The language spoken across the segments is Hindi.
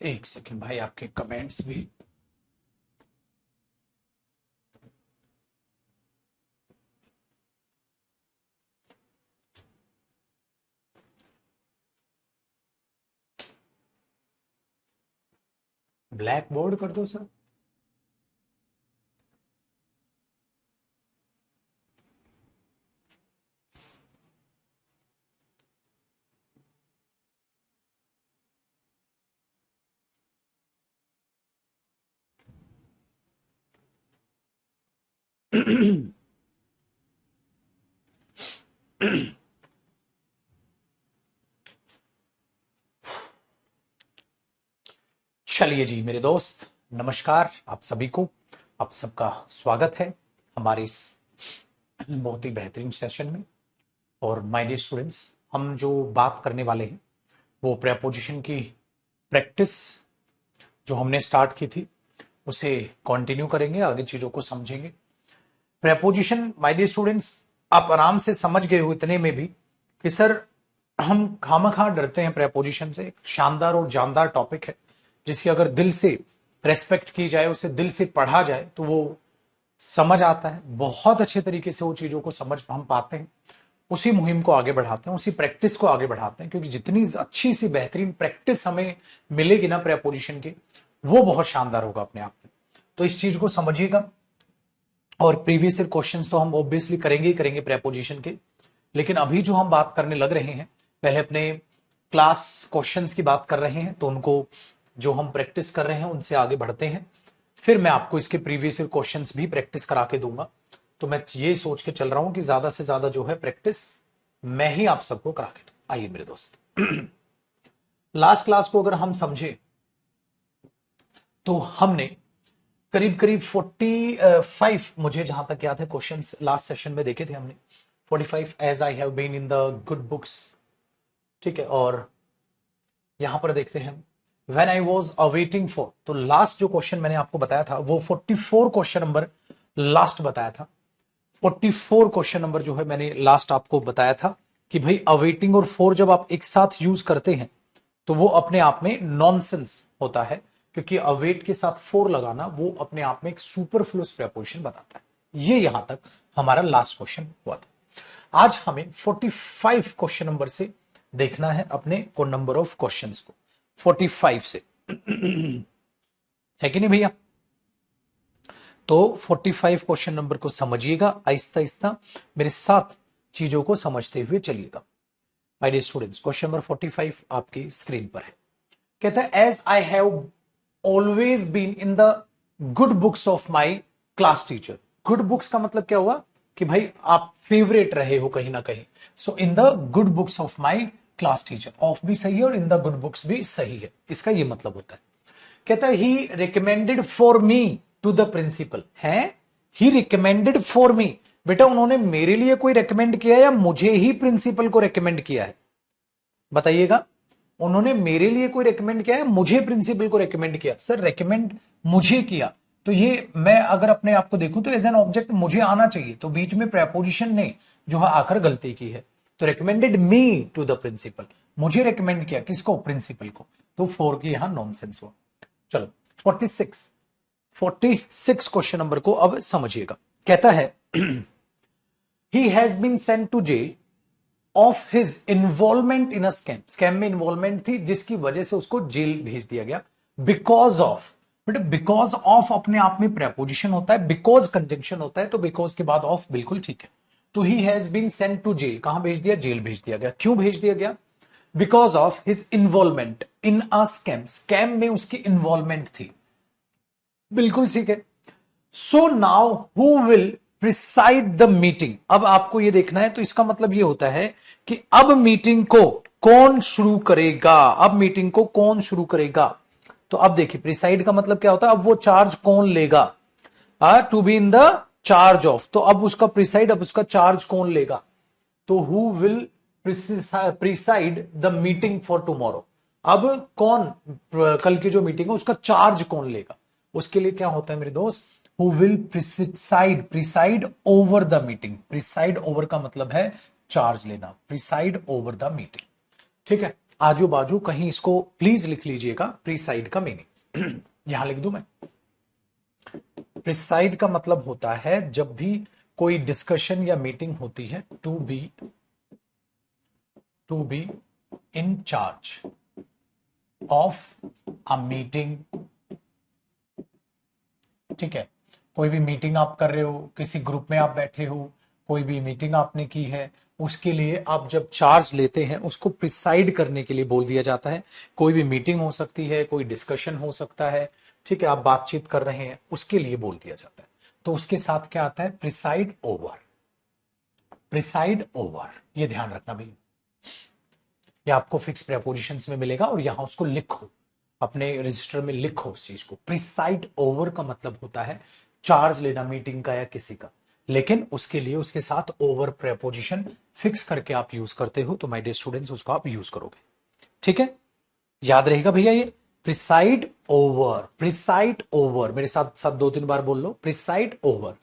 एक सेकंड भाई, आपके कमेंट्स भी। ब्लैक बोर्ड कर दो सर। चलिए जी मेरे दोस्त, नमस्कार आप सभी को। आप सबका स्वागत है हमारे इस बहुत ही बेहतरीन सेशन में। और माय डियर स्टूडेंट्स, हम जो बात करने वाले हैं वो प्रेपोजिशन की प्रैक्टिस जो हमने स्टार्ट की थी उसे कंटिन्यू करेंगे, आगे चीजों को समझेंगे। प्रेपोजिशन माय डियर स्टूडेंट्स, आप आराम से समझ गए हो इतने में भी कि सर हम खामखा डरते हैं प्रेपोजिशन से। एक शानदार और जानदार टॉपिक है जिसकी अगर दिल से रेस्पेक्ट की जाए, उसे दिल से पढ़ा जाए तो वो समझ आता है। बहुत अच्छे तरीके से वो चीजों को समझ हम पाते हैं। उसी मुहिम को आगे बढ़ाते हैं, उसी प्रैक्टिस को आगे बढ़ाते हैं, क्योंकि जितनी अच्छी सी बेहतरीन प्रैक्टिस हमें मिलेगी ना प्रेपोजिशन की, वो बहुत शानदार होगा अपने आप में। तो इस चीज को समझिएगा। और प्रीवियस ईयर क्वेश्चंस तो हम ऑब्वियसली करेंगे ही करेंगे प्रेपोजिशन के, लेकिन अभी जो हम बात करने लग रहे हैं, पहले अपने क्लास क्वेश्चंस की बात कर रहे हैं, तो उनको जो हम प्रैक्टिस कर रहे हैं उनसे आगे बढ़ते हैं। फिर मैं आपको इसके प्रीवियस ईयर क्वेश्चंस भी प्रैक्टिस करा के दूंगा। तो मैं ये सोच के चल रहा हूं कि ज्यादा से ज्यादा जो है प्रैक्टिस मैं ही आप सबको करा के दूं। आइए मेरे दोस्त, लास्ट क्लास को अगर हम समझे तो हमने करीब करीब 45, मुझे जहां तक याद है, क्वेश्चंस लास्ट सेशन में देखे थे हमने। 45 as I have been in the good books. ठीक है, और यहां पर देखते हैं when I was awaiting for. तो लास्ट जो क्वेश्चन मैंने आपको बताया था वो 44 क्वेश्चन नंबर लास्ट बताया था। 44 क्वेश्चन नंबर जो है मैंने लास्ट आपको बताया था कि भाई अवेटिंग और फॉर जब आप एक साथ यूज करते हैं तो वो अपने आप में नॉनसेंस होता है, क्योंकि अवेट के साथ फोर लगाना वो अपने आप में एक सुपरफ्लुअस प्रेपोजिशन बताता है। ये यहां तक हमारा लास्ट क्वेश्चन हुआ था। आज हमें 45 क्वेश्चन नंबर से देखना है अपने को नंबर ऑफ क्वेश्चंस को, 45 से। है कि नहीं भैया? तो 45 क्वेश्चन नंबर को समझिएगा आहिस्ता आहिस्ता, मेरे साथ चीजों को समझते हुए चलिएगा। My dear students, question number 45 आपकी स्क्रीन पर है। कहता है as I have always been in the good books of my class teacher. Good books का मतलब क्या हुआ कि भाई आप फेवरेट रहे हो कहीं ना कहीं। So in the good books of my class teacher, of भी सही है और इन द गुड बुक्स भी सही है, इसका ये मतलब होता है। कहता है he recommended for me to the principal. है ही रिकमेंडेड फॉर मी, बेटा उन्होंने मेरे लिए कोई रेकमेंड किया या मुझे ही प्रिंसिपल को रेकमेंड किया है? बताइएगा, उन्होंने मेरे लिए कोई रेकमेंड किया है, मुझे प्रिंसिपल को रेकमेंड किया? सर रेकमेंड मुझे किया, तो ये मैं अगर अपने आप को देखूं तो एज एन ऑब्जेक्ट मुझे आना चाहिए, तो बीच में प्रेपोजिशन ने जो है आकर गलती की है। तो recommended me to the principal, मुझे रेकमेंड किया, किसको? प्रिंसिपल को। तो फोर की यहां नॉनसेंस हुआ। चलो 46, 46 क्वेश्चन नंबर को अब समझिएगा। कहता है he has been sent to jail of his involvement in a scam. Scam में इन्वॉल्वमेंट थी जिसकी वजह से उसको जेल भेज दिया गया। Because of, but because of अपने आप में प्रेपोजिशन होता है, बिकॉज कंजंक्शन होता है, तो बिकॉज के बाद ऑफ बिल्कुल ठीक है। तो he has been sent to jail, कहां भेज दिया? जेल भेज दिया गया। क्यों भेज दिया गया? Because of his involvement in a scam. Scam में उसकी इन्वॉल्वमेंट थी, बिल्कुल ठीक है। So now who will preside the meeting. अब आपको यह देखना है, तो इसका मतलब यह होता है कि अब मीटिंग को कौन शुरू करेगा? अब मीटिंग को कौन शुरू करेगा? तो अब देखिए प्रिसाइड का मतलब क्या होता है, अब वो चार्ज कौन लेगा? To be in the charge of, तो अब उसका प्रिसाइड, अब उसका चार्ज कौन लेगा? तो who will preside the meeting for tomorrow. अब कौन कल की जो मीटिंग है उसका चार्ज कौन लेगा? उसके लिए क्या होता है मेरे दोस्त? Who will preside, preside over the meeting. Preside over का मतलब है चार्ज लेना, प्रिसाइड ओवर द मीटिंग। ठीक है, आजू बाजू कहीं इसको प्लीज लिख लीजिएगा, प्रिसाइड का मीनिंग यहां लिख दूं मैं। प्रिसाइड का मतलब होता है जब भी कोई डिस्कशन या मीटिंग होती है, to be in charge of a meeting. ठीक है, कोई भी मीटिंग आप कर रहे हो, किसी ग्रुप में आप बैठे हो, कोई भी मीटिंग आपने की है, उसके लिए आप जब चार्ज लेते हैं उसको प्रिसाइड करने के लिए बोल दिया जाता है। कोई भी मीटिंग हो सकती है, कोई डिस्कशन हो सकता है, ठीक है, आप बातचीत कर रहे हैं, उसके लिए बोल दिया जाता है। तो उसके साथ क्या आता है? Preside over. प्रिसाइड ओवर, ये ध्यान रखना भैया, ये आपको फिक्स प्रेपोजिशंस में मिलेगा और यहां उसको लिखो, अपने रजिस्टर में लिखो उस चीज को। प्रिसाइड ओवर का मतलब होता है चार्ज लेना मीटिंग का या किसी का, लेकिन उसके लिए उसके साथ ओवर प्रेपोजिशन फिक्स करके आप यूज करते हो, तो माय डियर स्टूडेंट्स उसको आप यूज करोगे। ठीक है, याद रहेगा भैया ये प्रिसाइड ओवर। प्रिसाइड ओवर, मेरे साथ साथ 2-3 बार बोल लो, प्रिसाइड ओवर।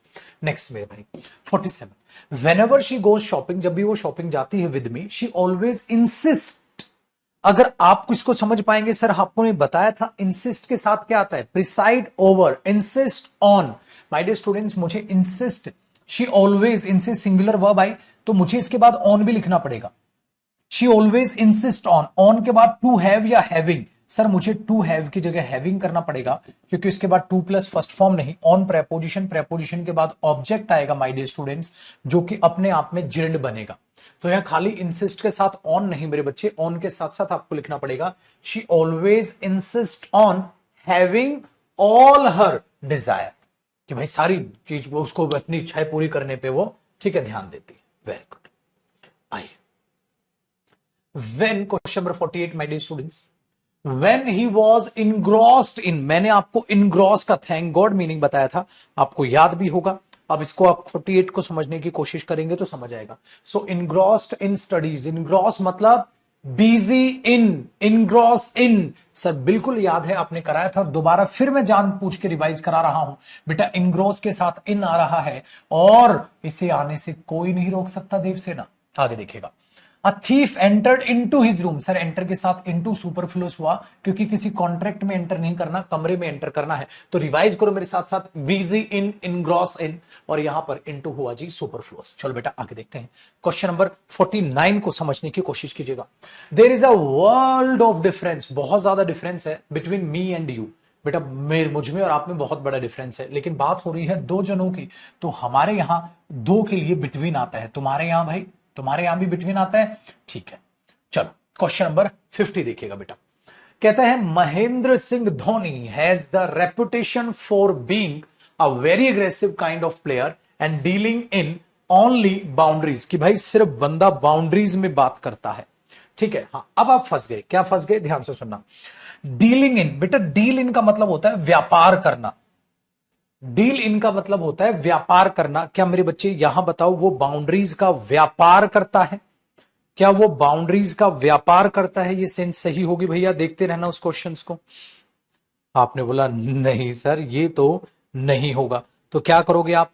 नेक्स्ट मेरे भाई 47, when ever she goes shopping, जब भी वो शॉपिंग जाती है with me, she always insist. अगर आप इसको समझ पाएंगे, सर आपको ने बताया था इंसिस्ट के साथ क्या आता है? Preside over, insist on. My dear students, मुझे insist, she always, insist singular verb आई, तो मुझे इसके बाद ऑन भी लिखना पड़ेगा। शी ऑलवेज इंसिस्ट ऑन के बाद टू हैव या हैविंग, सर मुझे टू हैव की जगह हैविंग करना पड़ेगा, क्योंकि उसके बाद टू प्लस फर्स्ट फॉर्म नहीं, ऑन प्रेपोजिशन, प्रेपोजिशन के बाद ऑब्जेक्ट आएगा माय डियर स्टूडेंट्स, जो कि अपने आप में जिर्ड बनेगा। तो यहां खाली इंसिस्ट के साथ ऑन नहीं मेरे बच्चे, ऑन के साथ साथ आपको लिखना पड़ेगा she always insist on having all her desire, कि भाई सारी चीज वो उसको अपनी इच्छाएं पूरी करने पे वो, ठीक है, ध्यान देती है। Very good. आइए when, question number 48 my dear students, when he was engrossed in, मैंने आपको engross का थैंक गॉड मीनिंग बताया था, आपको याद भी होगा। अब इसको आप 48 को समझने की कोशिश करेंगे तो समझ आएगा। सो engrossed in studies, engross मतलब busy in, engross in, sir बिल्कुल याद है, आपने कराया था, दोबारा फिर मैं जान पूछ के रिवाइज करा रहा हूं बेटा। engross के साथ इन आ रहा है और इसे आने से कोई नहीं रोक सकता देवसेना। आगे देखिएगा, A thief entered into his room, sir enter के साथ into सुपरफ्लूस हुआ, क्योंकि किसी कॉन्ट्रैक्ट में एंटर नहीं करना, कमरे में एंटर करना है। तो रिवाइज करो मेरे साथ साथ, बिजी इन, इनग्रॉस इन, और यहां पर इनटू हुआ जी सुपरफ्लूस। चलो बेटा आगे देखते हैं, क्वेश्चन नंबर 49 को समझने की कोशिश कीजिएगा। There is a world of difference, बहुत ज्यादा डिफरेंस है बिटवीन मी एंड यू। बेटा मुझ में और आप में बहुत बड़ा डिफरेंस है, लेकिन बात हो रही है दो जनों की, तो हमारे यहां दो के लिए बिटवीन आता है, तुम्हारे यहां भाई, तुम्हारे यहां भी बिटवीन आता है। ठीक है, चलो क्वेश्चन नंबर 50 देखिएगा बेटा। कहता है Mahendra Singh Dhoni has the reputation for being a very aggressive kind of player and dealing in only boundaries, कि भाई सिर्फ बंदा बाउंड्रीज में बात करता है। ठीक है, हाँ अब आप फंस गए, क्या फंस गए, ध्यान से सुनना। डीलिंग इन, बेटा डील इन का मतलब होता है व्यापार करना, डील इनका मतलब होता है व्यापार करना। क्या मेरे बच्चे यहां बताओ, वो बाउंड्रीज का व्यापार करता है? क्या वो बाउंड्रीज का व्यापार करता है? ये सेंस सही होगी भैया, देखते रहना उस क्वेश्चंस को। आपने बोला नहीं सर ये तो नहीं होगा, तो क्या करोगे आप,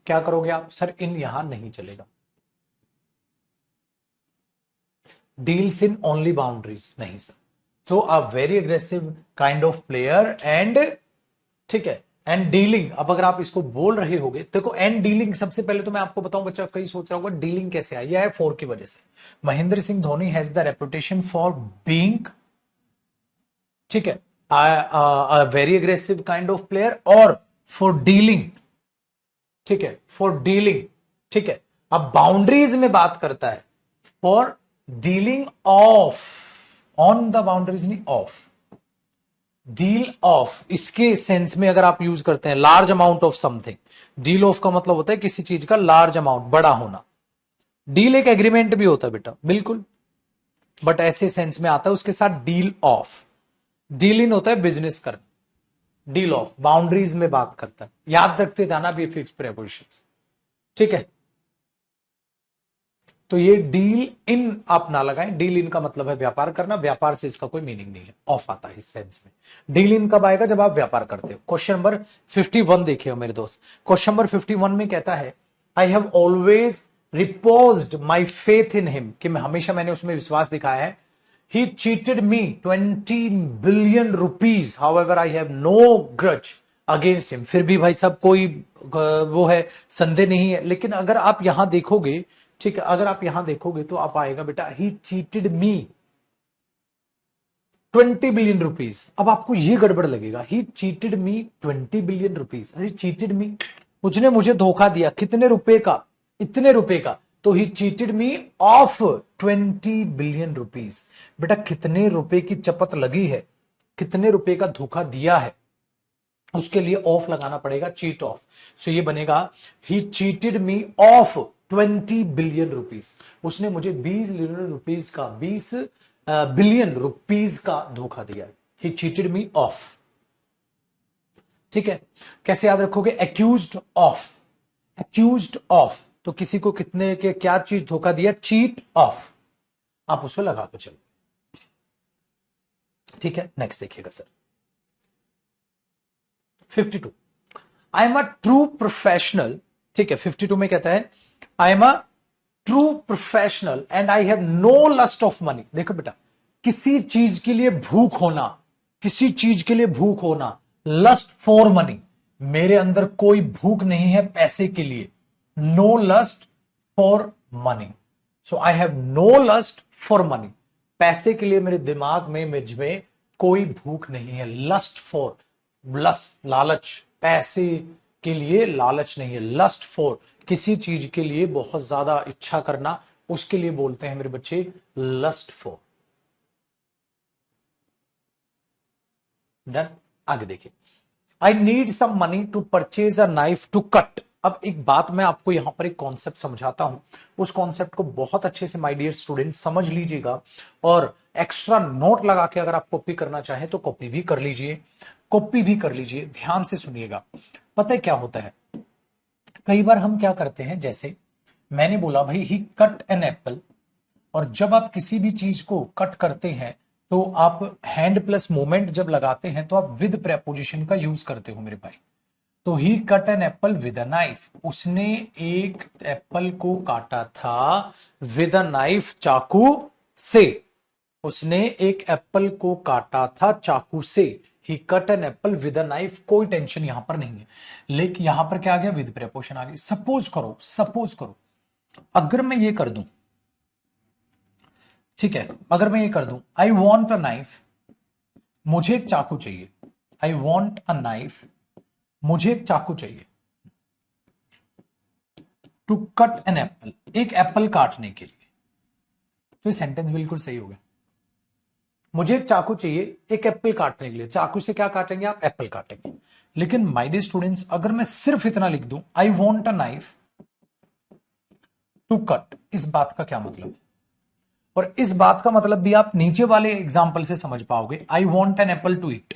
क्या करोगे आप? सर इन यहां नहीं चलेगा, डील्स इन ओनली बाउंड्रीज नहीं sir. So a very aggressive kind of player and, ठीक है, एंड डीलिंग। अब अगर आप इसको बोल रहे होगे, देखो एंड डीलिंग, सबसे पहले तो मैं आपको बताऊं, बच्चा कहीं सोच रहा होगा डीलिंग कैसे आई, है फॉर की वजह से। Mahendra Singh Dhoni has the reputation for being, ठीक है, very aggressive kind of player, और फॉर डीलिंग, ठीक है, फॉर डीलिंग, ठीक है। अब बाउंड्रीज में बात करता है, for dealing of, on the boundaries नहीं, ऑफ, डील ऑफ, इसके सेंस में अगर आप यूज करते हैं large amount of something, deal of का मतलब होता है किसी चीज का लार्ज अमाउंट, बड़ा होना। डील एक एग्रीमेंट भी होता है बेटा, बिल्कुल, बट ऐसे सेंस में आता है उसके साथ डील ऑफ। डील इन होता है बिजनेस करना, डील ऑफ बाउंड्रीज में बात करता है, याद रखते जाना भी फिक्स प्रेपोजिशंस, ठीक है। तो ये डील इन आप ना लगाएं, डील इन का मतलब है व्यापार करना, व्यापार से इसका कोई मीनिंग नहीं है, ऑफ आता है इस सेंस में। डील इन कब आएगा, जब आप व्यापार करते हो। क्वेश्चन नंबर 51 देखिए मेरे दोस्त, क्वेश्चन नंबर 51 में कहता है I have always reposed my faith in him, कि मैं हमेशा मैंने उसमें विश्वास दिखाया है। He cheated me 20 billion rupees, however I have no grudge against him. फिर भी भाई साहब कोई वो है, संदेह नहीं है। लेकिन अगर आप यहां देखोगे, ठीक है, अगर आप यहां देखोगे तो आप आएगा बेटा ही चीटेड मी 20 बिलियन रुपीज। अब आपको ये गड़बड़ लगेगा, ही चीटेड मी 20 बिलियन रुपीज, अरे चीटेड मी, उसने मुझे धोखा दिया, कितने रुपए का, इतने रुपए का। तो ही cheated me of 20 billion rupees. बेटा कितने रुपए की चपत लगी है, कितने रुपए का धोखा दिया है, उसके लिए ऑफ लगाना पड़ेगा, चीट ऑफ। सो ये बनेगा ही cheated me of 20 billion rupees. उसने मुझे 20 बिलियन रुपीज का, 20 बिलियन रुपीज का धोखा दिया। ही चीटेड मी ऑफ, ठीक है। कैसे याद रखोगे, एक्यूज्ड ऑफ, एक्यूज्ड ऑफ, तो किसी को कितने के क्या चीज धोखा दिया, चीट ऑफ, आप उसको लगा के चलो, ठीक है। नेक्स्ट देखिएगा sir 52, I am a true professional, ठीक है। 52 में कहता है I am a true professional and I have no lust of money. देखो बेटा, किसी चीज के लिए भूख होना, किसी चीज के लिए भूख होना, लस्ट फॉर मनी, मेरे अंदर कोई भूख नहीं है पैसे के लिए, no lust for money. So I have no lust for money, पैसे के लिए मेरे दिमाग में, मुझ में कोई भूख नहीं है। लस्ट फॉर, लस्ट लालच, पैसे के लिए लालच नहीं है। लस्ट फॉर, किसी चीज के लिए बहुत ज्यादा इच्छा करना, उसके लिए बोलते हैं मेरे बच्चे लस्ट फॉर। डन, आगे देखिए, I need some money to purchase a knife to cut. अब एक बात मैं आपको यहां पर एक कॉन्सेप्ट समझाता हूं, उस कॉन्सेप्ट को बहुत अच्छे से माय डियर स्टूडेंट समझ लीजिएगा, और एक्स्ट्रा नोट लगा के अगर आप कॉपी करना चाहें तो कॉपी भी कर लीजिए, कॉपी भी कर लीजिए, ध्यान से सुनिएगा। पता है क्या होता है, कई बार हम क्या करते हैं, जैसे मैंने बोला भाई ही कट एन एप्पल, और जब आप किसी भी चीज को कट करते हैं तो आप हैंड प्लस मोमेंट जब लगाते हैं तो आप विद प्रेपोजिशन का यूज करते हो मेरे भाई। तो he cut an apple with a knife, उसने एक एप्पल को काटा था विद अ नाइफ, चाकू से। उसने एक एप्पल को काटा था चाकू से। He cut an apple with a knife, कोई टेंशन यहां पर नहीं है। लेकिन यहां पर क्या आ गया, विद प्रेपोजिशन आ गई। सपोज करो, सपोज करो अगर मैं ये कर दूं, ठीक है, अगर मैं ये कर दूं आई वॉन्ट अ नाइफ, मुझे एक चाकू चाहिए, आई वॉन्ट अ नाइफ, मुझे एक चाकू चाहिए, टू कट एन एप्पल, एक एप्पल काटने के लिए। तो ये सेंटेंस बिल्कुल सही हो गया। मुझे एक चाकू चाहिए एक एप्पल काटने के लिए, चाकू से क्या काटेंगे आप, एप्पल काटेंगे। लेकिन माय डियर स्टूडेंट्स, अगर मैं सिर्फ इतना लिख दूं I want a knife to cut, इस बात का क्या मतलब है, और इस बात का मतलब भी आप नीचे वाले एग्जाम्पल से समझ पाओगे। I want an apple to eat,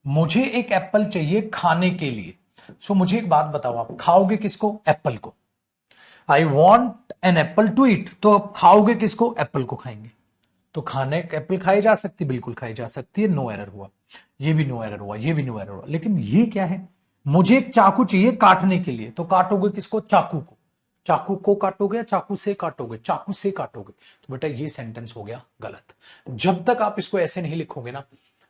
मुझे एक एप्पल चाहिए खाने के लिए। सो मुझे एक बात बताओ, आप खाओगे किसको, एप्पल को। I want an apple to eat, तो आप खाओगे किसको, एप्पल को खाएंगे। तो खाने एप्पल खाई जा सकती, बिल्कुल खाई जा सकती है, नो एरर हुआ, ये भी नो एरर हुआ, ये भी नो एरर हुआ। लेकिन ये क्या है, मुझे एक चाकू चाहिए काटने के लिए, तो काटोगे किसको, चाकू को। चाकू को काटोगे या चाकू से काटोगे, चाकू से काटोगे। तो बेटा ये सेंटेंस हो गया गलत। जब तक आप इसको ऐसे नहीं लिखोगे ना,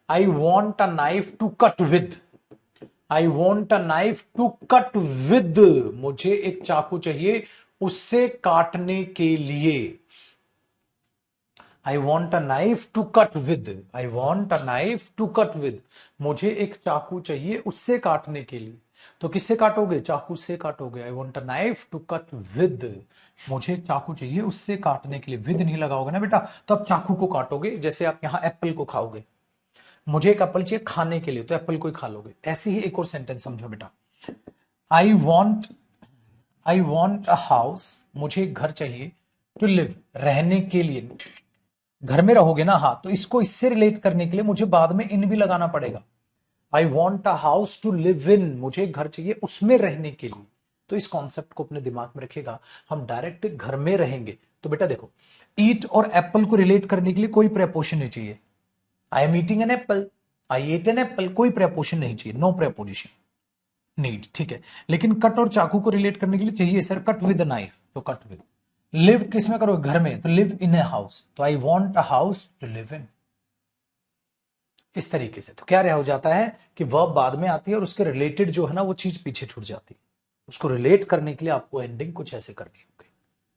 I want a knife to cut with, I want a knife to cut with, मुझे एक चाकू चाहिए उससे काटने के लिए। I want a knife to cut with, I want a knife to cut with, मुझे एक चाकू चाहिए उससे काटने के लिए। तो किससे काटोगे, चाकू से काटोगे। I want a knife to cut with, मुझे एक चाकू चाहिए उससे काटने के लिए। विद नहीं लगाओगे ना बेटा, तो आप चाकू को काटोगे। जैसे आप यहां एप्पल को खाओगे, मुझे एक एप्पल चाहिए खाने के लिए, तो एप्पल को ही खा लोगे। ऐसे ही एक और सेंटेंस समझो बेटा, I want, I want a house, मुझे एक घर चाहिए, टू लिव, रहने के लिए। घर में रहोगे ना, हाँ, तो इसको इससे रिलेट करने के लिए मुझे बाद में इन भी लगाना पड़ेगा। I want a house to live in, मुझे घर चाहिए उसमें रहने के लिए। तो इस कॉन्सेप्ट को अपने दिमाग में रखिएगा, हम डायरेक्ट घर में रहेंगे। तो बेटा देखो, ईट और एप्पल को रिलेट करने के लिए कोई प्रेपोजिशन नहीं चाहिए। I am eating an apple, I ate an apple, कोई प्रेपोजिशन नहीं चाहिए, नो प्रेपोजिशन नीड, ठीक है। लेकिन कट और चाकू को रिलेट करने के लिए चाहिए सर, कट विद नाइफ, तो कट विद। लिव किस में करोगे? घर में, तो लिव इन ए हाउस, तो I want a house to live in, इस तरीके से। तो क्या रह हो जाता है कि वर्ब बाद में आती है और उसके रिलेटेड जो है ना वो चीज पीछे छूट जाती है। उसको रिलेट करने के लिए आपको एंडिंग कुछ ऐसे करनी होगी।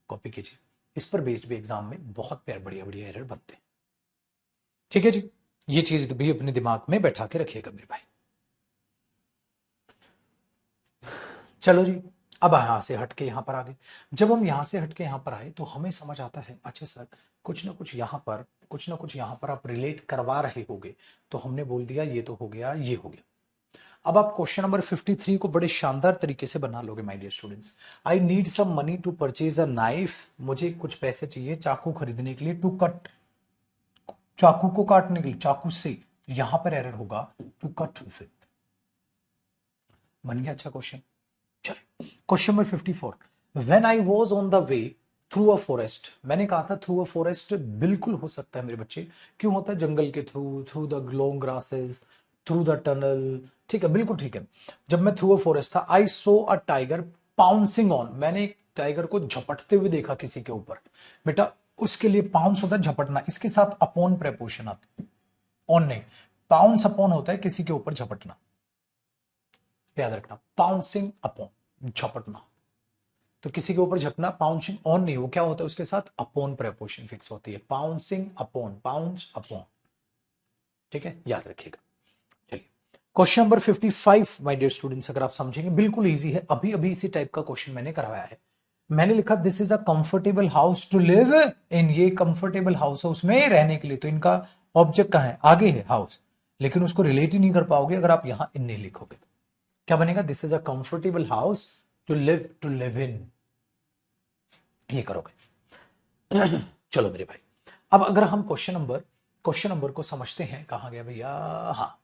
कॉपी कीजिए, इस पर बेस्ड भी एग्जाम में बहुत प्यार बढ़िया बढ़िया एरर बनते हैं। ठीक है जी, ये चीज भी अपने दिमाग में बैठा के रखिएगा मेरे भाई। चलो जी, अब यहां से हटके यहां पर आ गए। जब हम यहां से हटके यहां पर आए तो हमें समझ आता है, अच्छा सर कुछ ना कुछ यहां पर, कुछ ना कुछ यहां पर आप रिलेट करवा रहे होगे, तो हमने बोल दिया ये तो हो गया, ये हो गया। अब आप क्वेश्चन नंबर 53 को बड़े शानदार तरीके से बना लोगे my dear students. I need some money to purchase a knife, मुझे कुछ पैसे चाहिए चाकू खरीदने के लिए, टू कट, चाकू को काटने के लिए, चाकू से। यहां पर एरर होगा टू कट विथ। बन गया अच्छा क्वेश्चन। चलिए question number 54, when I was on the way through a forest, मैंने कहा था थ्रू अ फॉरेस्ट बिल्कुल हो सकता है मेरे बच्चे, क्यों होता है? जंगल के through, through the long grasses, through the tunnel, ठीक है बिल्कुल ठीक है। जब मैं थ्रू अ फॉरेस्ट था, आई सो अ टाइगर पाउंसिंग ऑन, मैंने एक टाइगर को झपटते हुए देखा किसी के ऊपर। बेटा उसके लिए पाउंस होता है झपटना, इसके साथ अपॉन प्रेपोजिशन आता है, ऑन नहीं, पाउंस अपॉन होता है किसी के ऊपर झपटना, याद रखना, पाउंसिंग अपॉन झपटना। तो किसी के ऊपर झपना पाउंसिंग ऑन नहीं, वो क्या होता है उसके साथ अपॉन प्रेपोजिशन फिक्स होती है, पाउंसिंग अपॉन, पाउंस अपॉन, ठीक है याद रखिएगा। चलिए question number 55 my dear students, अगर आप समझेंगे बिल्कुल इजी है, अभी अभी इसी टाइप का क्वेश्चन मैंने करवाया है। मैंने लिखा this is a comfortable house to live in, ये कंफर्टेबल हाउस है उसमें रहने के लिए, तो इनका ऑब्जेक्ट कहां है? आगे है हाउस, लेकिन उसको रिलेट ही नहीं कर पाओगे अगर आप यहां इन नहीं लिखोगे। क्या बनेगा? This is a comfortable house to live in, ये करोगे। चलो मेरे भाई, अब अगर हम क्वेश्चन नंबर को समझते हैं, कहां गया भैया, हाँ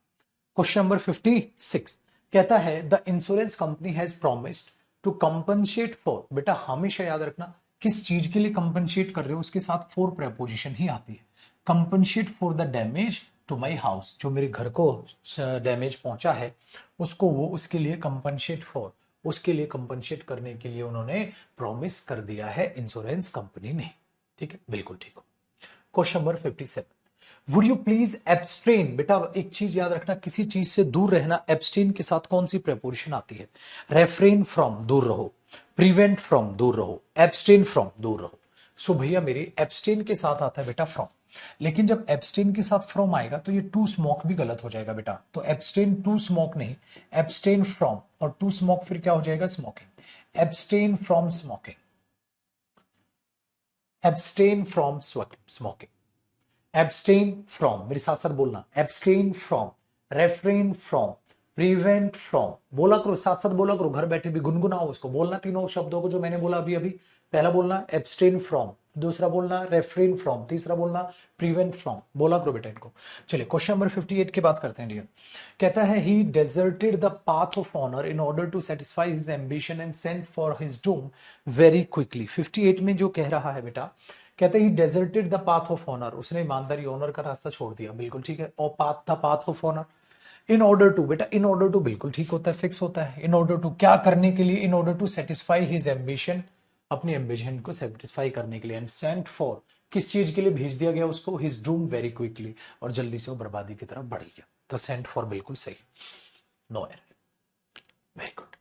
क्वेश्चन नंबर 56 कहता है the insurance company has promised to compensate for, बेटा हमेशा याद रखना किस चीज के लिए कंपनसेट कर रहे हो उसके साथ फॉर प्रेपोजिशन ही आती है। Compensate for the damage to my house, जो मेरे घर को डैमेज पहुंचा है उसको, वो उसके लिए कंपनसेट फॉर, उसके लिए कंपनसेट करने के लिए उन्होंने प्रॉमिस कर दिया है इंश्योरेंस कंपनी ने। ठीक है बिल्कुल ठीक हो। Question number 57, would you please abstain, बेटा एक चीज याद रखना, किसी चीज से दूर रहना, एब्सटेन के साथ कौन सी प्रेपोजिशन आती है? रेफ्रेन फ्रॉम दूर रहो, प्रिवेंट फ्रॉम दूर रहो, एब्सटेन फ्रॉम दूर रहो। सो भैया मेरे एब्सटेन के साथ आता है बेटा फ्रॉम, लेकिन जब एब्सटेन के साथ फ्रॉम आएगा तो ये टू स्मोक भी गलत हो जाएगा बेटा, तो एब्सटेन टू स्मोक नहीं, एब्सटेन फ्रॉम, और टू स्मोक फिर क्या हो जाएगा? Smoking, abstain from smoking, abstain from smoking, abstain from, मेरे साथ साथ बोलना, abstain from, refrain from, prevent from, बोला करो साथ साथ बोला करो, घर बैठे भी गुनगुनाओ उसको, बोलना तीनों शब्दों को जो मैंने बोला अभी अभी। पहला बोलना एब्सटेन फ्रॉम, दूसरा बोलना रेफ्रेन फ्रॉम, तीसरा बोलना प्रिवेंट फ्रॉम, बोला करो बेटा इनको। चलिए क्वेश्चन नंबर 58 की बात करते हैं डियर। कहता है he deserted the path of honour in order to satisfy his ambition and sent for his doom very quickly. 58 में जो कह रहा है बेटा, कहते he deserted the path of honour, उसने ईमानदारी ऑनर का रास्ता छोड़ दिया, बिल्कुल ठीक है, और पाथ था path of honour. In order to, बेटा इन ऑर्डर टू बिल्कुल ठीक होता है, फिक्स होता है। इन ऑर्डर टू क्या करने के लिए? In order to satisfy his ambition, अपनी एम्बिशन को सेटिस्फाई करने के लिए, एंड सेंट फॉर, किस चीज के लिए भेज दिया गया उसको? हिज डूम वेरी क्विकली, और जल्दी से वो बर्बादी की तरफ बढ़ गया। तो सेंट फॉर बिल्कुल सही, no error, very good.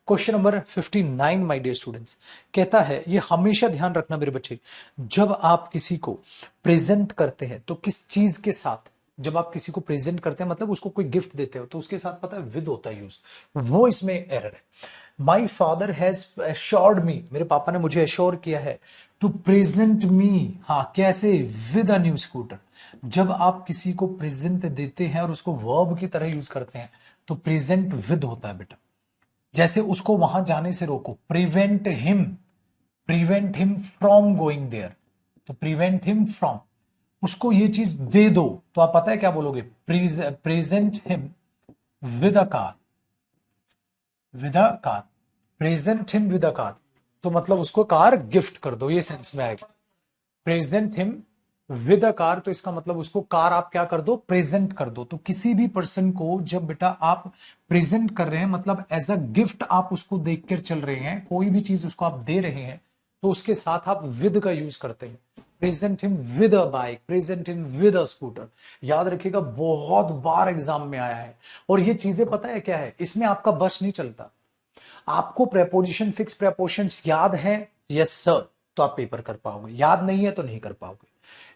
Question number 59 my dear students कहता है, ये हमेशा ध्यान रखना मेरे बच्चे, जब आप किसी को प्रेजेंट करते हैं तो किस चीज के साथ, जब आप किसी को प्रेजेंट करते हैं मतलब उसको कोई गिफ्ट देते हो तो उसके साथ पता है विद होता है यूज, वो इसमें एरर है। माई फादर हैज एश्योर्ड मी, मेरे पापा ने मुझे एश्योर किया है, टू प्रेजेंट मी, हाँ कैसे? With a new scooter. जब आप किसी को प्रेजेंट देते हैं और उसको वर्ब की तरह यूज करते हैं तो प्रेजेंट विद होता है बेटा। जैसे उसको वहां जाने से रोको, prevent him from going there, तो प्रिवेंट हिम फ्रॉम, उसको ये चीज दे दो, तो आप पता है क्या बोलोगे? Present him with a car, with a car, present him with a car, तो मतलब उसको कार गिफ्ट कर दो, ये सेंस में आएगा। Present him with a car, तो इसका मतलब उसको कार आप क्या कर दो? प्रेजेंट कर दो। तो किसी भी पर्सन को जब बेटा आप प्रेजेंट कर रहे हैं मतलब एज अ गिफ्ट आप उसको देख कर चल रहे हैं, कोई भी चीज उसको आप दे रहे हैं, तो उसके साथ आप विद का यूज करते हैं। Present him with a bike, present him with a scooter. याद रखिएगा, बहुत बार एग्जाम में आया है। और ये चीजें पता है क्या है, इसमें आपका बस नहीं चलता। आपको प्रेपोजिशन, फिक्स प्रेपोजिशंस याद है, यस सर, तो आप पेपर कर पाओगे। याद नहीं है तो नहीं कर पाओगे।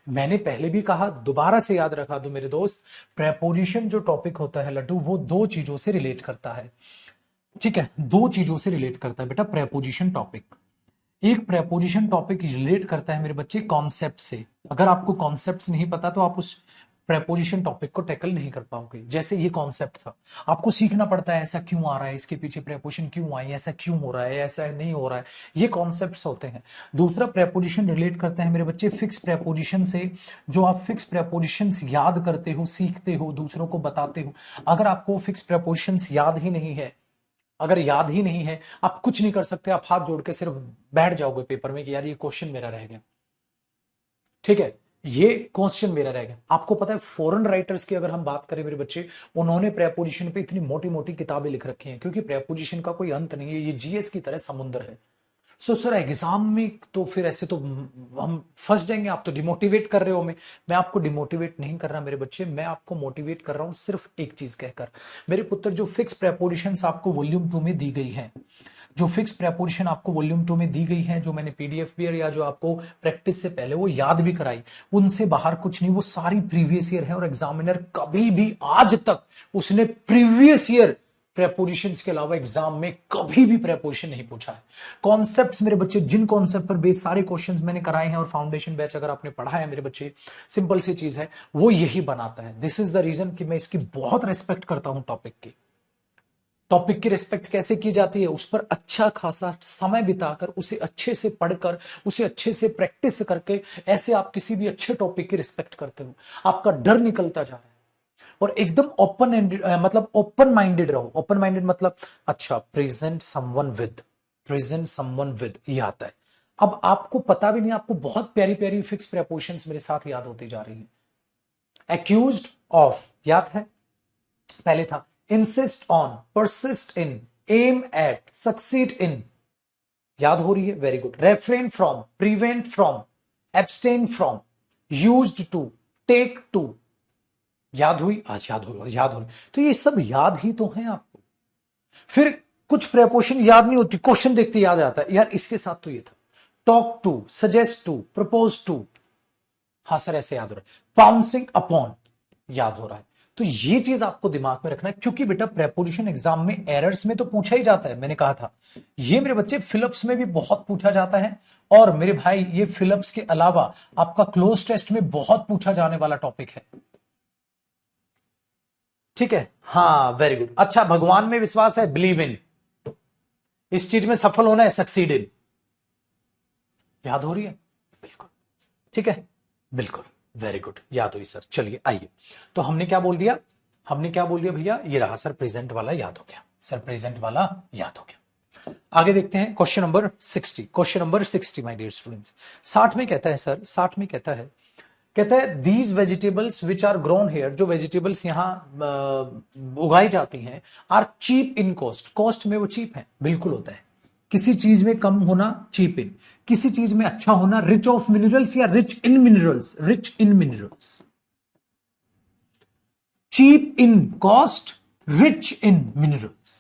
मैंने पहले भी कहा, दोबारा से याद रखा दो मेरे दोस्त, प्रेपोजिशन जो टॉपिक होता है लड्डू, वो दो चीजों से रिलेट करता है। ठीक है, दो चीजों से रिलेट करता है बेटा प्रेपोजिशन टॉपिक। एक प्रेपोजिशन टॉपिक रिलेट करता है मेरे बच्चे कॉन्सेप्ट से। अगर आपको कॉन्सेप्ट्स नहीं पता तो आप उस प्रेपोजिशन टॉपिक को टैकल नहीं कर पाओगे। जैसे ये कॉन्सेप्ट था, आपको सीखना पड़ता है ऐसा क्यों आ रहा है, इसके पीछे प्रेपोजिशन क्यों आई, ऐसा क्यों हो रहा है, ऐसा नहीं हो रहा है, ये कॉन्सेप्ट्स होते हैं। दूसरा प्रेपोजिशन रिलेट करते हैं मेरे बच्चे फिक्स प्रेपोजिशन से। जो आप फिक्स प्रेपोजिशंस याद करते हो, सीखते हो, दूसरों को बताते हो। अगर आपको फिक्स प्रेपोजिशंस याद ही नहीं है, अगर याद ही नहीं है, आप कुछ नहीं कर सकते, आप हाथ जोड़ के सिर्फ बैठ जाओगे पेपर में कि यार ये क्वेश्चन मेरा रह गया। ठीक है, ये क्वेश्चन मेरा रह गया। आपको पता है फॉरेन राइटर्स की अगर हम बात करें मेरे बच्चे, उन्होंने प्रेपोजिशन पे इतनी मोटी मोटी किताबें लिख रखी हैं, क्योंकि प्रेपोजिशन का कोई अंत नहीं है, ये जीएस की तरह समुद्र है। सो सर एग्जाम में तो फिर ऐसे तो हम फंस जाएंगे। आप तो डिमोटिवेट कर रहे हो। मैं आपको डिमोटिवेट नहीं कर रहा मेरे बच्चे, मैं आपको मोटिवेट कर रहा हूं सिर्फ एक चीज कहकर, मेरे पुत्र, जो फिक्स प्रेपोजिशंस आपको वॉल्यूम 2 में दी गई हैं, जो फिक्स प्रेपोजिशन आपको वॉल्यूम 2 में दी गई है, जो मैंने पीडीएफ भी या जो आपको प्रैक्टिस से पहले वो याद भी कराई, उनसे बाहर कुछ नहीं, वो सारी प्रीवियस ईयर है। और एग्जामिनर कभी भी आज तक उसने प्रीवियस ईयर प्रेपोजिशंस के अलावा एग्जाम में कभी भी प्रेपोजिशन नहीं पूछा है। कॉन्सेप्ट्स मेरे बच्चे, जिन कॉन्सेप्ट पर बेस सारे क्वेश्चंस मैंने कराए हैं, और फाउंडेशन बैच अगर आपने पढ़ा है मेरे बच्चे, सिंपल सी चीज है, वो यही बनाता है। दिस इज द रीजन कि मैं इसकी बहुत रेस्पेक्ट करता हूं टॉपिक की। टॉपिक की रिस्पेक्ट कैसे की जाती है, उस पर अच्छा खासा समय बिताकर, उसे अच्छे से पढ़कर, उसे अच्छे से प्रैक्टिस करके, ऐसे आप किसी भी अच्छे टॉपिक की रिस्पेक्ट करते हो। आपका डर निकलता जा रहा है, और एकदम ओपन एंडेड, मतलब ओपन माइंडेड रहो। ओपन माइंडेड मतलब अच्छा, present someone with, present someone with, ये आता है। अब आपको पता भी नहीं, आपको बहुत प्यारी प्यारी फिक्स प्रेपोजिशंस मेरे साथ याद होती जा रही है। एक्यूज्ड ऑफ याद है, पहले था insist on, persist in, aim at, succeed in, याद हो रही है, very good. Refrain from, prevent from, abstain from, used to, take to, याद हुई, आज याद हो रही, याद हो रही। तो ये सब याद ही तो है आपको। फिर कुछ प्रेपोजिशन याद नहीं होती, क्वेश्चन देखते याद आता है, यार इसके साथ तो ये था। Talk to, suggest to, propose to, हाँ सर ऐसे याद हो रहा है। पाउंसिंग अपॉन, याद हो रहा है। तो ये चीज आपको दिमाग में रखना है, क्योंकि बेटा प्रेपोजिशन एग्जाम में एरर्स में तो पूछा ही जाता है। मैंने कहा था ये मेरे बच्चे फिलिप्स में भी बहुत पूछा जाता है, और मेरे भाई ये फिलिप्स के अलावा आपका क्लोज टेस्ट में बहुत पूछा जाने वाला टॉपिक है। ठीक है, हाँ वेरी गुड। अच्छा, भगवान में विश्वास है, बिलीव इन, इस चीज में सफल होना है, सक्सीड इन, याद हो रही है, बिल्कुल। ठीक है, बिल्कुल, वेरी गुड, याद हुई सर। चलिए आइए, तो हमने क्या बोल दिया, हमने क्या बोल दिया भैया, ये रहा सर, प्रेजेंट वाला याद हो गया, सर प्रेजेंट वाला याद हो गया। आगे देखते हैं question number 60। Question number 60 my dear students, 60 में कहता है सर, 60 में कहता है these vegetables which are grown here, जो वेजिटेबल्स यहां उगाई जाती हैं, are cheap in cost, cost में वो चीप है, बिल्कुल होता है। किसी चीज में कम होना चीप इन, किसी चीज में अच्छा होना रिच ऑफ मिनरल्स या rich in minerals, rich in minerals. Cheap in cost, rich in minerals.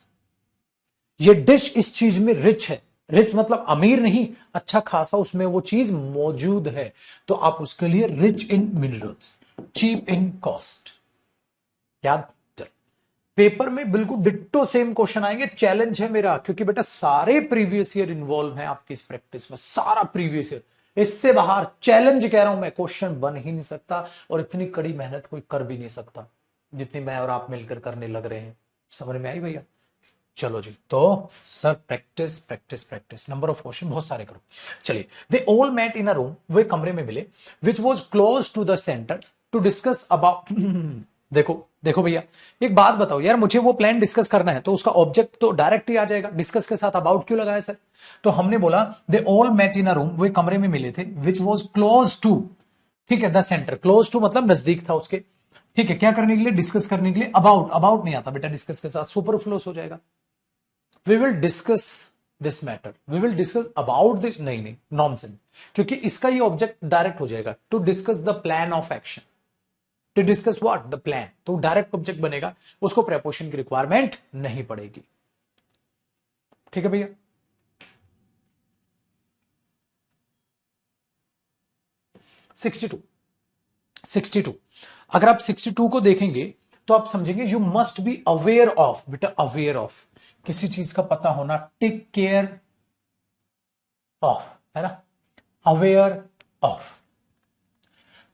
ये डिश इस चीज में रिच है, रिच मतलब अमीर नहीं, अच्छा खासा उसमें वो चीज मौजूद है, तो आप उसके लिए rich in minerals, cheap in cost. याद, पेपर में बिल्कुल डिट्टो सेम क्वेश्चन आएंगे। चैलेंज है मेरा, क्योंकि बेटा सारे प्रीवियस ईयर इन्वॉल्व हैं आपकी इस प्रैक्टिस में, सारा प्रीवियस ईयर, इससे बाहर चैलेंज कह रहा हूं मैं, क्वेश्चन बन ही नहीं सकता, और इतनी कड़ी मेहनत कोई कर भी नहीं सकता जितनी मैं और आप मिलकर करने लग रहे हैं। समझ में आई भैया? चलो जी, तो sir practice practice practice, number of question बहुत सारे करो। चलिए, they all met in a room, वे कमरे में मिले, which was close to the centre to discuss about देखो देखो भैया, एक बात बताओ यार, मुझे वो प्लान डिस्कस करना है, तो उसका ऑब्जेक्ट तो डायरेक्ट ही आ जाएगा, डिस्कस के साथ अबाउट क्यों लगाया सर? तो हमने बोला they all met in a room, वे कमरे में मिले थे, विच वॉज क्लोज टू, ठीक है, द सेंटर, क्लोज टू मतलब नजदीक था उसके, ठीक है, क्या करने के लिए, डिस्कस करने के लिए। अबाउट, अबाउट नहीं आता बेटा डिस्कस के साथ, सुपरफ्लोस हो जाएगा। We will discuss this matter, we will discuss about this, नहीं नॉनसेंस, क्योंकि इसका ये ऑब्जेक्ट डायरेक्ट हो जाएगा, to discuss the plan of action, to discuss what the plan, तो डायरेक्ट ऑब्जेक्ट बनेगा, उसको प्रेपोजिशन की रिक्वायरमेंट नहीं पड़ेगी। ठीक है भैया। सिक्सटी टू, अगर आप 62 को देखेंगे तो आप समझेंगे you must be aware of, बेटा अवेयर ऑफ, किसी चीज का पता होना, टेक केयर ऑफ, है ना, अवेयर ऑफ,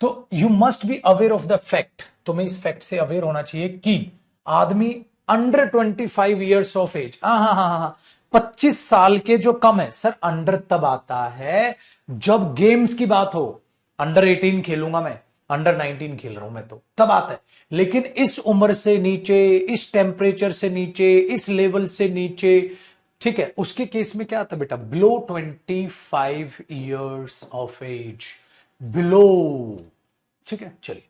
तो you must be aware of the fact, तुम्हें इस फैक्ट से अवेयर होना चाहिए कि आदमी अंडर 25 ईयर्स ऑफ एज, हाँ 25 साल के जो कम है, सर अंडर तब आता है जब गेम्स की बात हो, अंडर 18 खेलूंगा मैं, अंडर 19 खेल रहा हूं मैं, तो तब आता है, लेकिन इस उम्र से नीचे, इस टेम्परेचर से नीचे, इस लेवल से नीचे, ठीक है, उसके केस में क्या आता है बेटा, below 25 years of age, below, ठीक है। चलिए,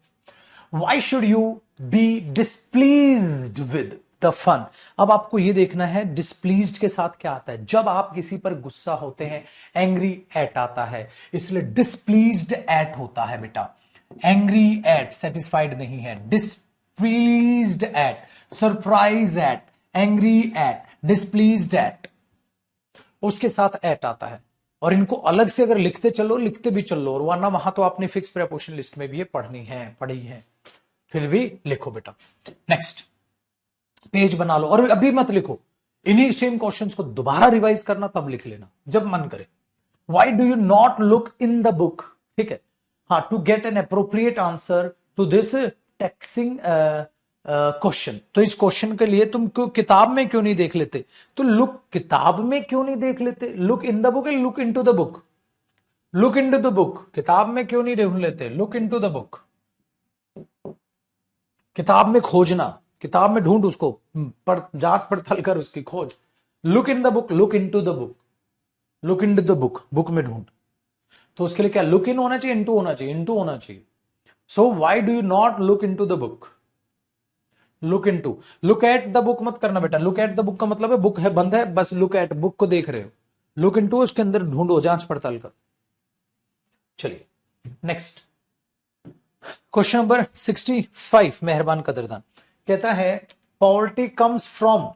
why should you be displeased with the fun, अब आपको यह देखना है डिस्प्लीज्ड के साथ क्या आता है, जब आप किसी पर गुस्सा होते हैं, एंग्री एट आता है, इसलिए डिस्प्लीज्ड एट होता है बेटा, एंग्री एट सेटिस्फाइड नहीं है, displeased at, surprise at, angry at, displeased at, उसके साथ एट आता है, और इनको अलग से अगर लिखते चलो, लिखते भी चलो, और वरना वहां तो आपने फिक्स प्रेपोजिशन लिस्ट में भी ये पढ़ी है, फिर भी लिखो बेटा। नेक्स्ट पेज बना लो, और अभी मत लिखो, इन्हीं सेम क्वेश्चंस को दोबारा रिवाइज करना, तब लिख लेना जब मन करे। Why do you not look in the book, ठीक है, हाँ, to get an appropriate answer to this taxing question, तो इस क्वेश्चन के लिए तुम क्यों किताब में क्यों नहीं देख लेते, तो लुक किताब में क्यों नहीं देख लेते, look in the book, look into the book, look into the book, किताब में क्यों नहीं ढूंढ लेते, look into the book, किताब में खोजना, किताब में ढूंढ उसको, जांच पड़ताल कर उसकी, खोज, look in the book, look into the book, look into the book, book में ढूंढ, तो उसके लिए क्या लुक इन होना चाहिए, इनटू होना चाहिए, इनटू होना चाहिए, so why do you not look into the book, look into, look at the book मत करना बेटा, लुक एट द बुक का मतलब है बुक है बंद है, बस लुक एट बुक को देख रहे हो, लुक इनटू उसके अंदर ढूंढो, जांच पड़ताल कर। चलिए नेक्स्ट क्वेश्चन नंबर 65, मेहरबान कदरदान, कहता है पॉवर्टी कम्स फ्रॉम,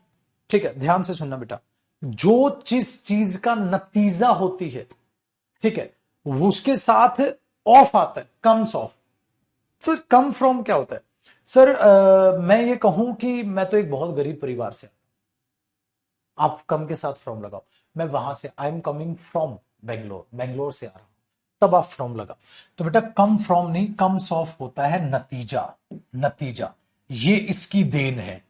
ठीक है, ध्यान से सुनना बेटा, जो चीज का नतीजा होती है, ठीक है, उसके साथ ऑफ आता है, comes of, sir come from क्या होता है, सर मैं ये कहूं कि मैं तो एक बहुत गरीब परिवार से, आप कम के साथ फ्रॉम लगाओ, मैं वहां से, I am coming from Bangalore, Bangalore से आ रहा हूं, तब आप फ्रॉम लगा, तो बेटा कम फ्रॉम नहीं, कम्स ऑफ होता है नतीजा, नतीजा, ये इसकी देन है,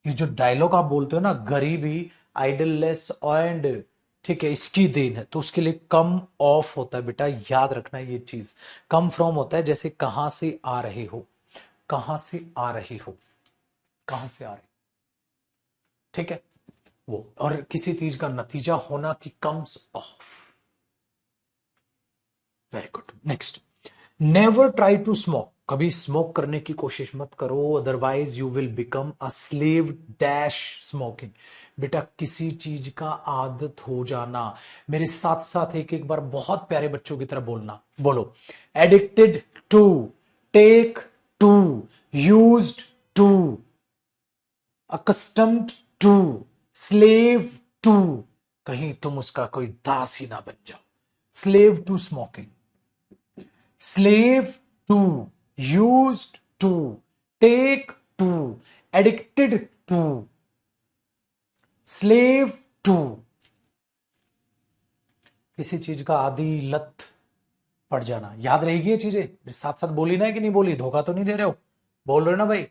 ये जो डायलॉग आप बोलते हो ना, गरीबी, आइडललेस एंड, ठीक है, इसकी देन है, तो उसके लिए कम ऑफ होता है बेटा, याद रखना ये चीज, कम फ्रॉम होता है जैसे कहां से आ रहे हो, कहां से आ रही हो, कहां से आ रहे, ठीक है, वो, और किसी चीज का नतीजा होना कि comes of, very good. Next, never try to smoke, कभी स्मोक करने की कोशिश मत करो, otherwise you will become a slave dash smoking, बेटा किसी चीज का आदत हो जाना, मेरे साथ साथ एक एक बार बहुत प्यारे बच्चों की तरह बोलना, बोलो, addicted to, take to, used to, accustomed to, slave to, कहीं तुम उसका कोई दास ही ना बन जाओ, slave to smoking, slave to, used to, take to, addicted to, slave to, किसी चीज का आदि, लत पड़ जाना, याद रहेगी ये चीजें, साथ साथ बोली ना, कि नहीं बोली, धोखा तो नहीं दे रहे हो, बोल रहे हो ना भाई।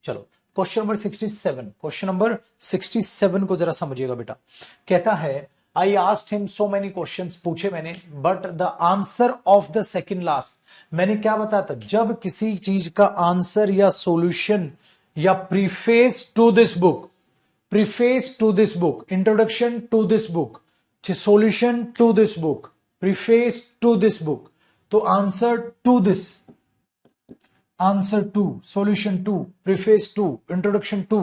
चलो क्वेश्चन नंबर 67, क्वेश्चन नंबर 67 को जरा समझिएगा बेटा, कहता है I asked him so many questions, पूछे मैंने, but the answer of the second last, मैंने क्या बताया था, जब किसी चीज का आंसर या सॉल्यूशन या preface to this book, preface to this book, introduction to this book, solution to this book, preface to this book, तो answer to this, answer to, solution to, preface to, introduction to,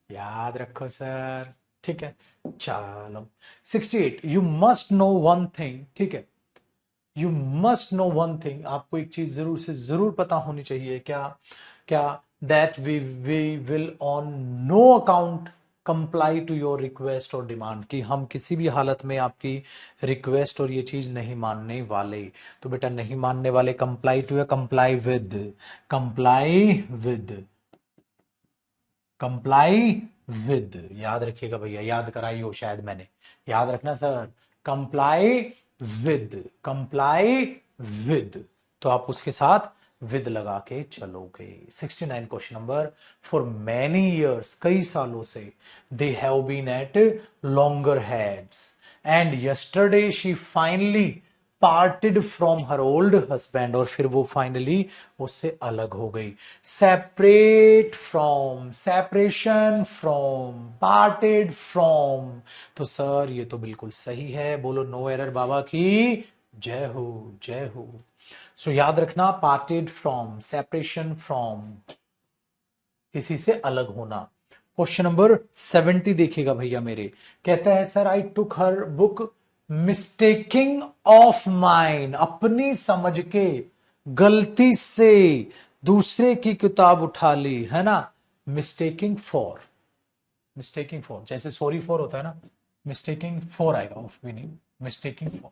याद रखो सर, ठीक है, चलो 68, you must know one thing, ठीक है, you must know one thing, आपको एक चीज जरूर से जरूर पता होनी चाहिए, क्या क्या, that we will on no account comply to your request और डिमांड, कि हम किसी भी हालत में आपकी रिक्वेस्ट और ये चीज नहीं मानने वाले। तो बेटा नहीं मानने वाले, कंप्लाई टू या comply with, comply with, comply with, याद रखिएगा भैया, याद कराई हो शायद मैंने, याद रखना sir, comply with, comply with, तो आप उसके साथ विद लगा के चलोगे। 69 question number, for many years, कई सालों से, they have been at longer heads and yesterday she finally parted from her old husband, और फिर वो फाइनली उससे अलग हो गई। Separate from, separation from, parted from, तो सर ये तो बिल्कुल सही है, बोलो नो एरर बाबा की जय हो, जय हो। सो याद रखना, पार्टेड फ्रॉम, सेपरेशन फ्रॉम, किसी से अलग होना। क्वेश्चन नंबर 70 देखिएगा भैया मेरे, कहता है sir I took her book mistaking of mine, अपनी समझ के गलती से दूसरे की किताब उठा ली, है ना, मिस्टेकिंग फॉर, मिस्टेकिंग फॉर, जैसे सॉरी फॉर होता है ना, मिस्टेकिंग फॉर आएगा ऑफ मीनिंग, मिस्टेकिंग फॉर,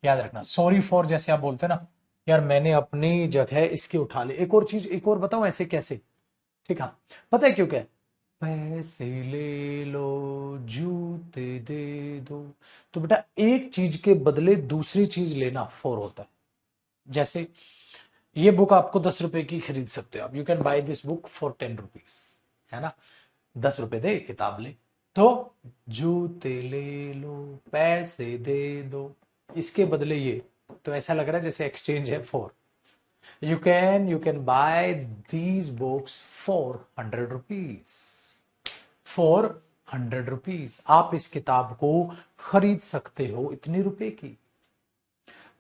याद रखना, सॉरी फॉर जैसे आप बोलते हैं ना, यार मैंने अपनी जगह इसकी उठा ली। एक और चीज, एक और बताऊं ऐसे कैसे, ठीक है, पता है क्यों, क्या, पैसे ले लो, जूते दे दो, तो बेटा एक चीज के बदले दूसरी चीज लेना फॉर होता है। जैसे ये बुक आपको 10 रुपए की खरीद सकते हो आप, you can by this book for 10 rupees, है ना, 10 रुपए दे किताब ले, तो जूते ले लो, पैसे दे दो, इसके बदले ये, तो ऐसा लग रहा है जैसे एक्सचेंज है for. you can buy these books for 100 rupees, for 100 rupees, आप इस किताब को खरीद सकते हो इतने रुपए की,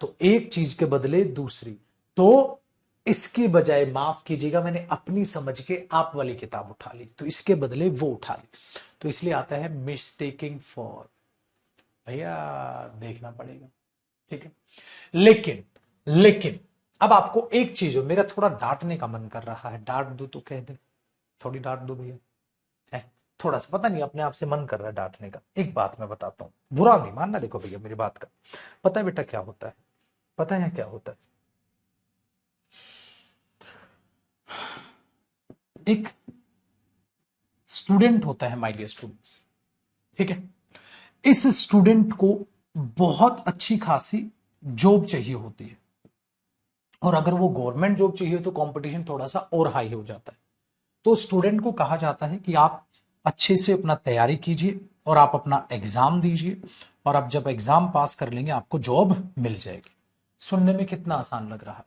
तो एक चीज के बदले दूसरी, तो इसके बजाय, माफ कीजिएगा मैंने अपनी समझ के आप वाली किताब उठा ली, तो इसके बदले वो उठा ली, तो इसलिए आता है मिस्टेकिंग फॉर, भैया देखना पड़ेगा, ठीक है। लेकिन लेकिन अब आपको एक चीज हो, मेरा थोड़ा डांटने का मन कर रहा है, डांट दो तो कह दे, थोड़ी डांट दो भैया, है थोड़ा सा, पता नहीं अपने आप से मन कर रहा है डांटने का। एक बात मैं बताता हूं, बुरा नहीं मानना, देखो भैया मेरी बात का, पता है बेटा क्या होता है, पता है क्या होता है, एक स्टूडेंट होता है, माय डियर स्टूडेंट्स, ठीक है, इस स्टूडेंट को बहुत अच्छी खासी जॉब चाहिए होती है, और अगर वो गवर्नमेंट जॉब चाहिए तो कंपटीशन थोड़ा सा और हाई हो जाता है, तो स्टूडेंट को कहा जाता है कि आप अच्छे से अपना तैयारी कीजिए और आप अपना एग्जाम दीजिए, और आप जब एग्जाम पास कर लेंगे आपको जॉब मिल जाएगी। सुनने में कितना आसान लग रहा है,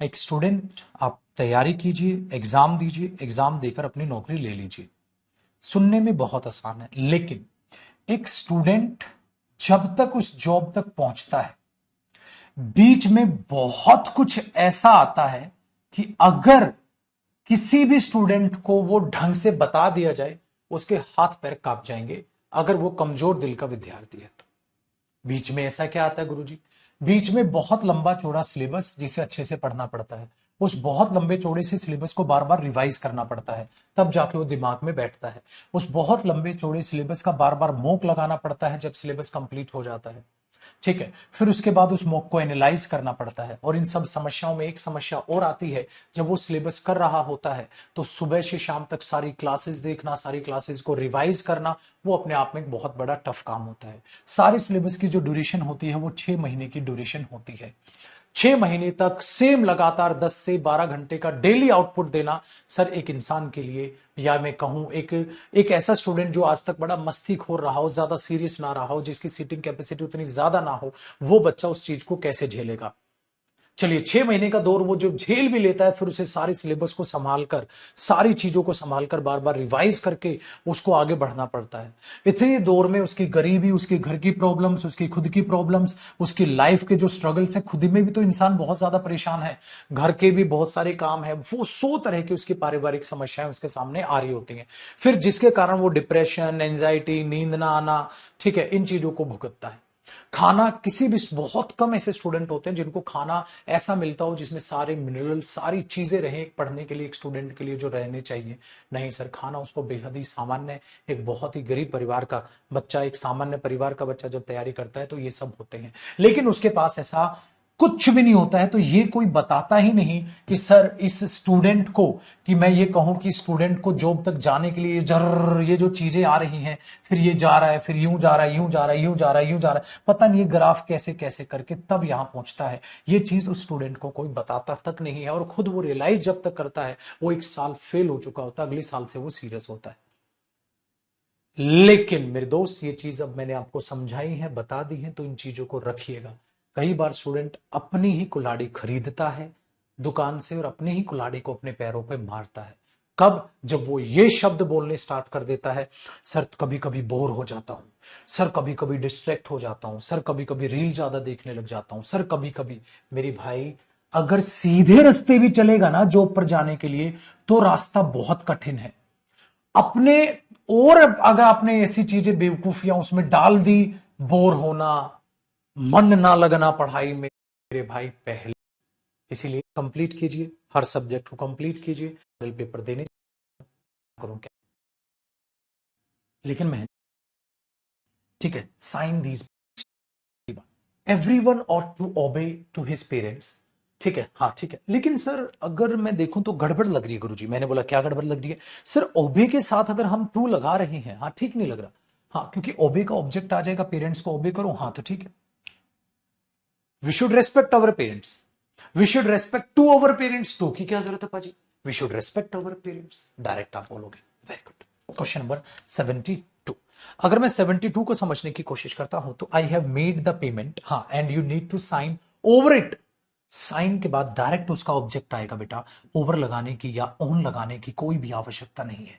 एक स्टूडेंट, आप तैयारी कीजिए, एग्जाम दीजिए, एग्जाम देकर अपनी नौकरी ले लीजिए, सुनने में बहुत आसान है, लेकिन एक स्टूडेंट जब तक उस जॉब तक पहुंचता है, बीच में बहुत कुछ ऐसा आता है कि अगर किसी भी स्टूडेंट को वो ढंग से बता दिया जाए, उसके हाथ पैर कांप जाएंगे, अगर वो कमजोर दिल का विद्यार्थी है तो। बीच में ऐसा क्या आता है गुरुजी, बीच में बहुत लंबा चौड़ा सिलेबस जिसे अच्छे से पढ़ना पड़ता है, उस बहुत लंबे चौड़े से सिलेबस को बार बार रिवाइज करना पड़ता है, तब जाके वो दिमाग में बैठता है। उस बहुत लंबे चौड़े सिलेबस का बार बार मॉक लगाना पड़ता है जब सिलेबस कंप्लीट हो जाता है, ठीक है, फिर उसके बाद उस मॉक को एनालाइज करना पड़ता है, और इन सब समस्याओं में एक समस्या और आती है, जब वो सिलेबस कर रहा होता है तो सुबह से शाम तक सारी क्लासेस देखना, सारी क्लासेस को रिवाइज करना, वो अपने आप में एक बहुत बड़ा टफ काम होता है। सारे सिलेबस की जो ड्यूरेशन होती है वो 6 महीने की ड्यूरेशन होती है, 6 महीने तक सेम लगातार 10 से 12 घंटे का डेली आउटपुट देना, सर एक इंसान के लिए, या मैं कहूं एक ऐसा स्टूडेंट जो आज तक बड़ा मस्तीखोर रहा हो, ज्यादा सीरियस ना रहा हो, जिसकी सीटिंग कैपेसिटी उतनी ज्यादा ना हो, वो बच्चा उस चीज को कैसे झेलेगा, चलिए 6 महीने का दौर वो जो झेल भी लेता है, फिर उसे सारे सिलेबस को संभाल कर, सारी चीजों को संभाल कर, बार बार रिवाइज करके उसको आगे बढ़ना पड़ता है। इतने दौर में उसकी गरीबी, उसके घर की प्रॉब्लम्स, उसकी खुद की प्रॉब्लम्स, उसकी लाइफ के जो स्ट्रगल्स है, खुद में भी तो इंसान बहुत ज्यादा परेशान है, घर के भी बहुत सारे काम है, वो 100 तरह की उसकी पारिवारिक समस्याएं उसके सामने आ रही होती हैं, फिर जिसके कारण वो डिप्रेशन, एंजाइटी, नींद ना आना, ठीक है, इन चीजों को भुगतता है। खाना किसी भी, बहुत कम ऐसे स्टूडेंट होते हैं जिनको खाना ऐसा मिलता हो जिसमें सारे मिनरल, सारी चीजें रहें पढ़ने के लिए, एक स्टूडेंट के लिए जो रहने चाहिए। नहीं सर, खाना उसको बेहद ही सामान्य, एक बहुत ही गरीब परिवार का बच्चा, एक सामान्य परिवार का बच्चा जब तैयारी करता है तो ये सब होते हैं, लेकिन उसके पास ऐसा कुछ भी नहीं होता है। तो ये कोई बताता ही नहीं कि सर इस स्टूडेंट को, कि मैं ये कहूं कि स्टूडेंट को जॉब तक जाने के लिए ये जो चीजें आ रही हैं, फिर ये जा रहा है, फिर यूं जा रहा है, यूं जा रहा है, यूं जा रहा है, यूं जा रहा है, पता नहीं ये ग्राफ कैसे कैसे करके तब यहां पहुंचता है। ये चीज उस स्टूडेंट को कोई बताता तक नहीं है, और खुद वो रियलाइज जब तक करता है वो 1 साल फेल हो चुका होता है, अगले साल से वो सीरियस होता है। लेकिन मेरे दोस्त, ये चीज अब मैंने आपको समझाई है, बता दी है, तो इन चीजों को रखिएगा। कई बार स्टूडेंट अपनी ही कुल्हाड़ी खरीदता है दुकान से और अपनी ही कुल्हाड़ी को अपने पैरों पे मारता है। कब? जब वो ये शब्द बोलने स्टार्ट कर देता है, सर कभी कभी बोर हो जाता हूं, सर कभी कभी डिस्ट्रैक्ट हो जाता हूं, सर कभी कभी रील ज्यादा देखने लग जाता हूं, सर कभी कभी। मेरी भाई, अगर सीधे रास्ते भी चलेगा ना जॉब पर जाने के लिए, तो रास्ता बहुत कठिन है। अपने, और अगर आपने ऐसी चीजें बेवकूफियां उसमें डाल दी, बोर होना, मन ना लगना पढ़ाई में, मेरे भाई पहले, इसीलिए कंप्लीट कीजिए, हर सब्जेक्ट को कंप्लीट कीजिए, पेपर देने करूं क्या, लेकिन मैं, ठीक है, sign these, everyone ought to obey to his parents, ठीक है, हाँ ठीक है, लेकिन सर अगर मैं देखूं तो गड़बड़ लग रही है गुरुजी। मैंने बोला क्या गड़बड़ लग रही है? सर ओबे के साथ अगर हम टू लगा रहे हैं, हाँ ठीक नहीं लग रहा। हाँ, क्योंकि ओबे का ऑब्जेक्ट आ जाएगा, पेरेंट्स को ओबे करो, हाँ तो ठीक है। We should respect our parents, we should respect to our parents, to की क्या जरूरत है पाजी? We should respect our parents, direct आप बोलोगे। Very good. Question number 72। अगर मैं 72 को समझने की कोशिश करता हूं तो I have made the payment, हाँ, and you need to sign over it. Sign के बाद डायरेक्ट उसका ऑब्जेक्ट आएगा बेटा, ओवर लगाने की या ऑन लगाने की कोई भी आवश्यकता नहीं है,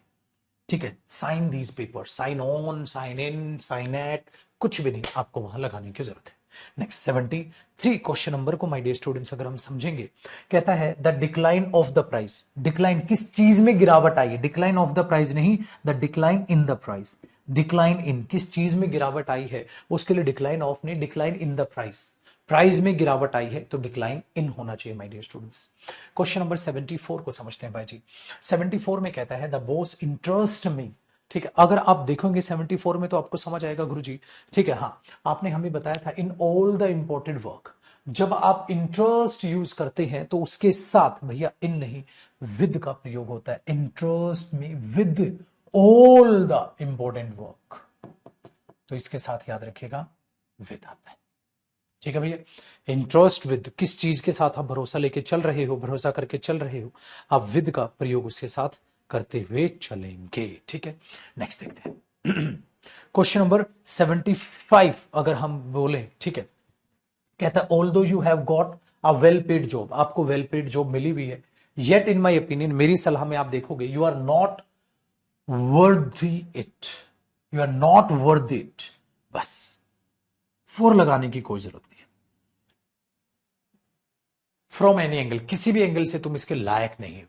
ठीक है। Sign these paper, sign on, sign in, sign at, कुछ भी नहीं आपको वहां लगाने की जरूरत है। नेक्स्ट 73 क्वेश्चन नंबर को माय डियर स्टूडेंट्स अगर हम समझेंगे, कहता है the decline of the price. Decline किस चीज में गिरावट आई है? डिक्लाइन ऑफ द प्राइस नहीं, the decline in the price. Decline in, किस चीज में गिरावट आई है, उसके लिए डिक्लाइन ऑफ नहीं, decline in the price. Price में गिरावट आई है तो डिक्लाइन इन होना चाहिए my dear students. Question number 74 को समझते हैं भाई जी। 74 में कहता है द बॉस इंटरेस्ट मी, ठीक है। अगर आप देखोगे 74 में तो आपको समझ आएगा गुरुजी, ठीक है। हाँ, आपने हमें बताया था in all the important work, जब आप इंटरेस्ट यूज करते हैं तो उसके साथ भैया इन नहीं, विद का प्रयोग होता है। इंटरेस्ट में with all the important work, तो इसके साथ याद रखिएगा विद आता है, ठीक है भैया। इंटरेस्ट विद, किस चीज के साथ आप भरोसा लेके चल रहे हो, भरोसा करके चल रहे हो, आप विद का प्रयोग उसके साथ करते हुए चलेंगे, ठीक है। नेक्स्ट देखते हैं क्वेश्चन नंबर 75 अगर हम बोले, ठीक है, कहता है ऑल दो you have got a well paid job, आपको वेल पेड जॉब मिली हुई है, येट इन माई ओपिनियन, मेरी सलाह में आप देखोगे, you are not worthy it, you are not worth it, बस फोर लगाने की कोई जरूरत नहीं है। फ्रॉम एनी एंगल, किसी भी एंगल से तुम इसके लायक नहीं हो,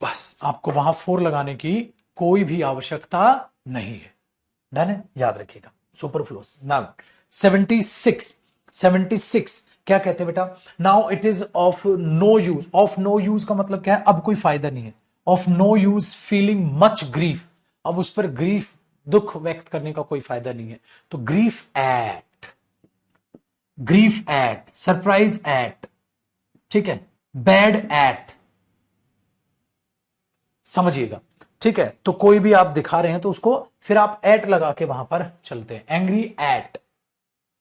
बस आपको वहां फोर लगाने की कोई भी आवश्यकता नहीं है। डन है, याद रखिएगा। सुपरफ्लूस। नाउ 76 क्या कहते हैं बेटा? Now it is of no use. Of no use का मतलब क्या है? अब कोई फायदा नहीं है। Of no use feeling much grief, अब उस पर ग्रीफ, दुख व्यक्त करने का कोई फायदा नहीं है। तो ग्रीफ एट, सरप्राइज एट, ठीक है, बैड एट, समझिएगा, ठीक है। तो कोई भी आप दिखा रहे हैं तो उसको फिर आप एट लगा के वहां पर चलते हैं। एंग्री एट,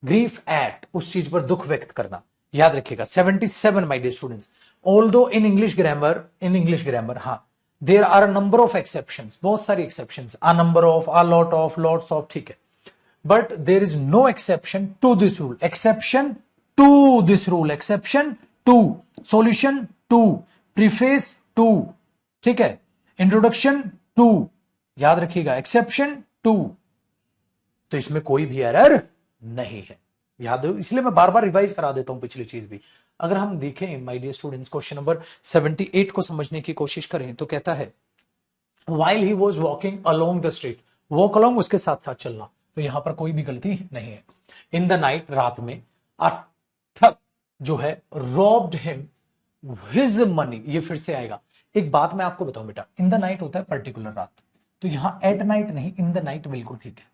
ग्रीफ एट, उस चीज पर दुख व्यक्त करना, याद रखिएगा। 77 my dear students, although in English grammar, हाँ, there are a number of exceptions, बहुत सारी exceptions, a number of, a lot of, lots of, ठीक है, but there is no exception to this rule. Exception to this rule, exception to, solution to, preface to, ठीक है, इंट्रोडक्शन टू, याद रखिएगा एक्सेप्शन टू। तो इसमें कोई भी एरर नहीं है, याद हो, इसलिए मैं बार बार रिवाइज करा देता हूं पिछली चीज भी। अगर हम देखें my dear students, question number 78 को समझने की कोशिश करें तो कहता है while he was walking along the street, walk along उसके साथ साथ चलना, तो यहां पर कोई भी गलती नहीं है। इन द नाइट, रात में, a ठग जो है robbed him his money, ये फिर से आएगा। एक बात मैं आपको बताऊं बेटा, इन द नाइट होता है पर्टिकुलर रात, तो यहां एट नाइट नहीं, इन द नाइट बिल्कुल ठीक है।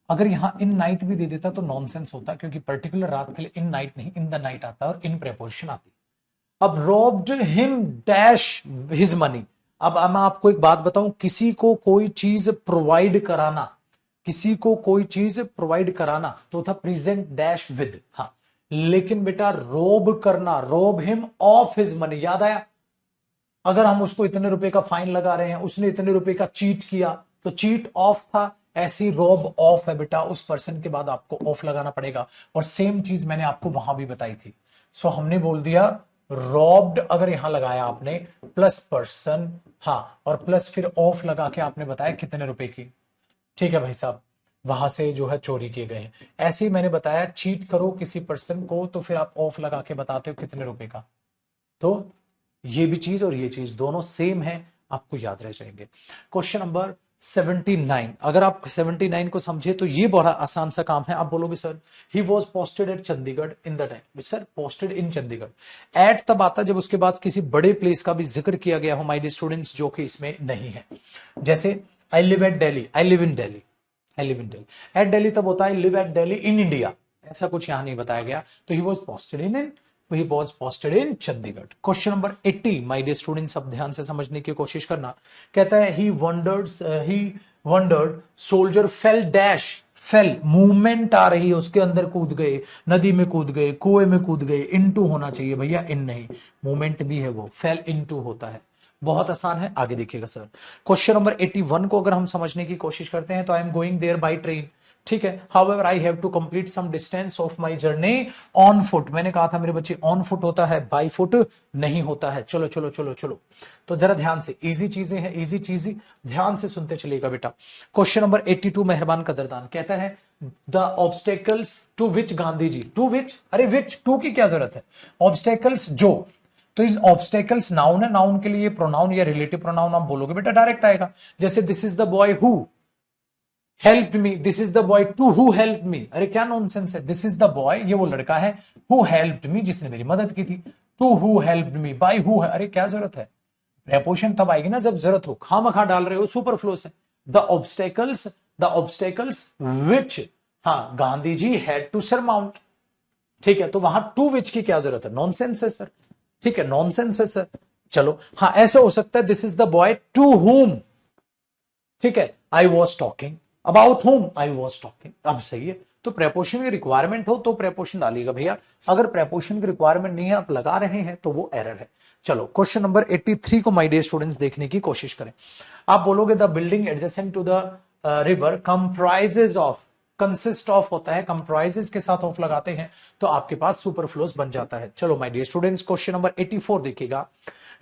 अगर यहां इन नाइट भी दे देता तो नॉनसेंस होता, क्योंकि पर्टिकुलर रात के लिए इन नाइट नहीं, इन द नाइट आता है और इन प्रेपोजिशन आती। अब robbed him dash his money, अब मैं आपको एक बात बताऊं, किसी को कोई चीज प्रोवाइड कराना, किसी को कोई चीज प्रोवाइड कराना तो था प्रेजेंट डैश विद, हाँ, लेकिन बेटा रोब करना, रोब हिम ऑफ हिज मनी, याद आया? अगर हम उसको इतने रुपए का फाइन लगा रहे हैं, उसने इतने रुपए का चीट किया, तो चीट ऑफ था, ऐसी रोब ऑफ है बेटा, उस पर्सन के बाद आपको ऑफ लगाना पड़ेगा। और सेम चीज मैंने आपको वहां भी बताई थी। सो हमने बोल दिया रॉब्ड, अगर यहां लगाया आपने प्लस पर्सन, हाँ, और प्लस फिर ऑफ लगा के आपने बताया कितने रुपए की, ठीक है भाई साहब, वहां से जो है चोरी किए गए हैं। ऐसे ही मैंने बताया चीट करो किसी पर्सन को तो फिर आप ऑफ लगा के बताते हो कितने रुपए का। तो ये भी चीज और ये चीज दोनों सेम है, आपको याद रह जाएंगे। क्वेश्चन नंबर 79, अगर आप 79 को समझे तो ये बड़ा आसान सा काम है। आप बोलोगे sir he was posted at Chandigarh in the time, sir posted in Chandigarh, at तब आता जब उसके बाद किसी बड़े प्लेस का भी जिक्र किया गया हो माय डियर स्टूडेंट्स, जो कि इसमें नहीं है। जैसे I live at Delhi, I live in Delhi, I live in Delhi, at Delhi तब होता है live at Delhi in India, ऐसा कुछ यहां नहीं बताया गया, तो he was posted in he was posted in Chandigarh. Question number 80 my dear students, अब ध्यान से समझने की कोशिश करना। कहता है he wondered soldier fell dash, fell movement आ रही है उसके अंदर, कूद गए, नदी में कूद गए, कुएं में कूद गए, इनटू होना चाहिए भैया, इन नहीं, मूवमेंट भी है वो, फेल इनटू होता है। बहुत आसान है, आगे देखिएगा सर। क्वेश्चन नंबर 81 को अगर हम समझने की कोशिश करते हैं तो I am going there by train, ठीक है, however I have to complete some distance of my journey on foot, मैंने कहा था मेरे बच्चे ऑन फुट होता है, बाय फुट नहीं होता है। चलो चलो चलो चलो, तो जरा ध्यान से, इजी चीजें हैं, इजी चीजें ध्यान से सुनते चलिएगा बेटा। क्वेश्चन नंबर 82 मेहरबान कदरदान, कहता है the obstacles to which Gandhi ji, to which, अरे विच, टू की क्या जरूरत है, ऑब्स्टेकल्स जो, तो इस ऑब्स्टेकल्स नाउन है, नाउन के लिए प्रोनाउन या रिलेटिव प्रोनाउन आप बोलोगे बेटा डायरेक्ट आएगा। जैसे this is the boy who helped me, this is the boy to who helped me, अरे क्या नॉनसेंस है, दिस इज द बॉय, ये वो लड़का है, हु हेल्प्ड मी, जिसने मेरी मदद की थी, to who helped me, by who है, अरे क्या जरूरत है, प्रेपोजिशन तब आएगी ना जब जरूरत हो, खामखा डाल रहे हो, सुपरफ्लो से। द ऑब्स्टेकल्स विच, हाँ, Gandhi ji had to surmount, ठीक है, तो वहां टू विच की क्या जरूरत है, नॉनसेंस है सर, ठीक है, नॉनसेंस है सर। चलो हाँ, ऐसे हो सकता है this is the boy to whom, ठीक है, I was talking about home, I was talking, अब सही है। तो प्रेपोजिशन की रिक्वायरमेंट हो तो प्रेपोजिशन डालिएगा भैया, अगर प्रेपोजिशन की रिक्वायरमेंट नहीं है, आप लगा रहे हैं, तो वो एरर है। चलो क्वेश्चन नंबर 83 को माय डियर स्टूडेंट्स देखने की कोशिश करें। आप बोलोगे the building adjacent to the river comprises of, consist of होता है, कंप्राइजेज के साथ ऑफ लगाते हैं तो आपके पास सुपरफ्लोस बन जाता है। चलो my dear students, question number 84 देखिएगा।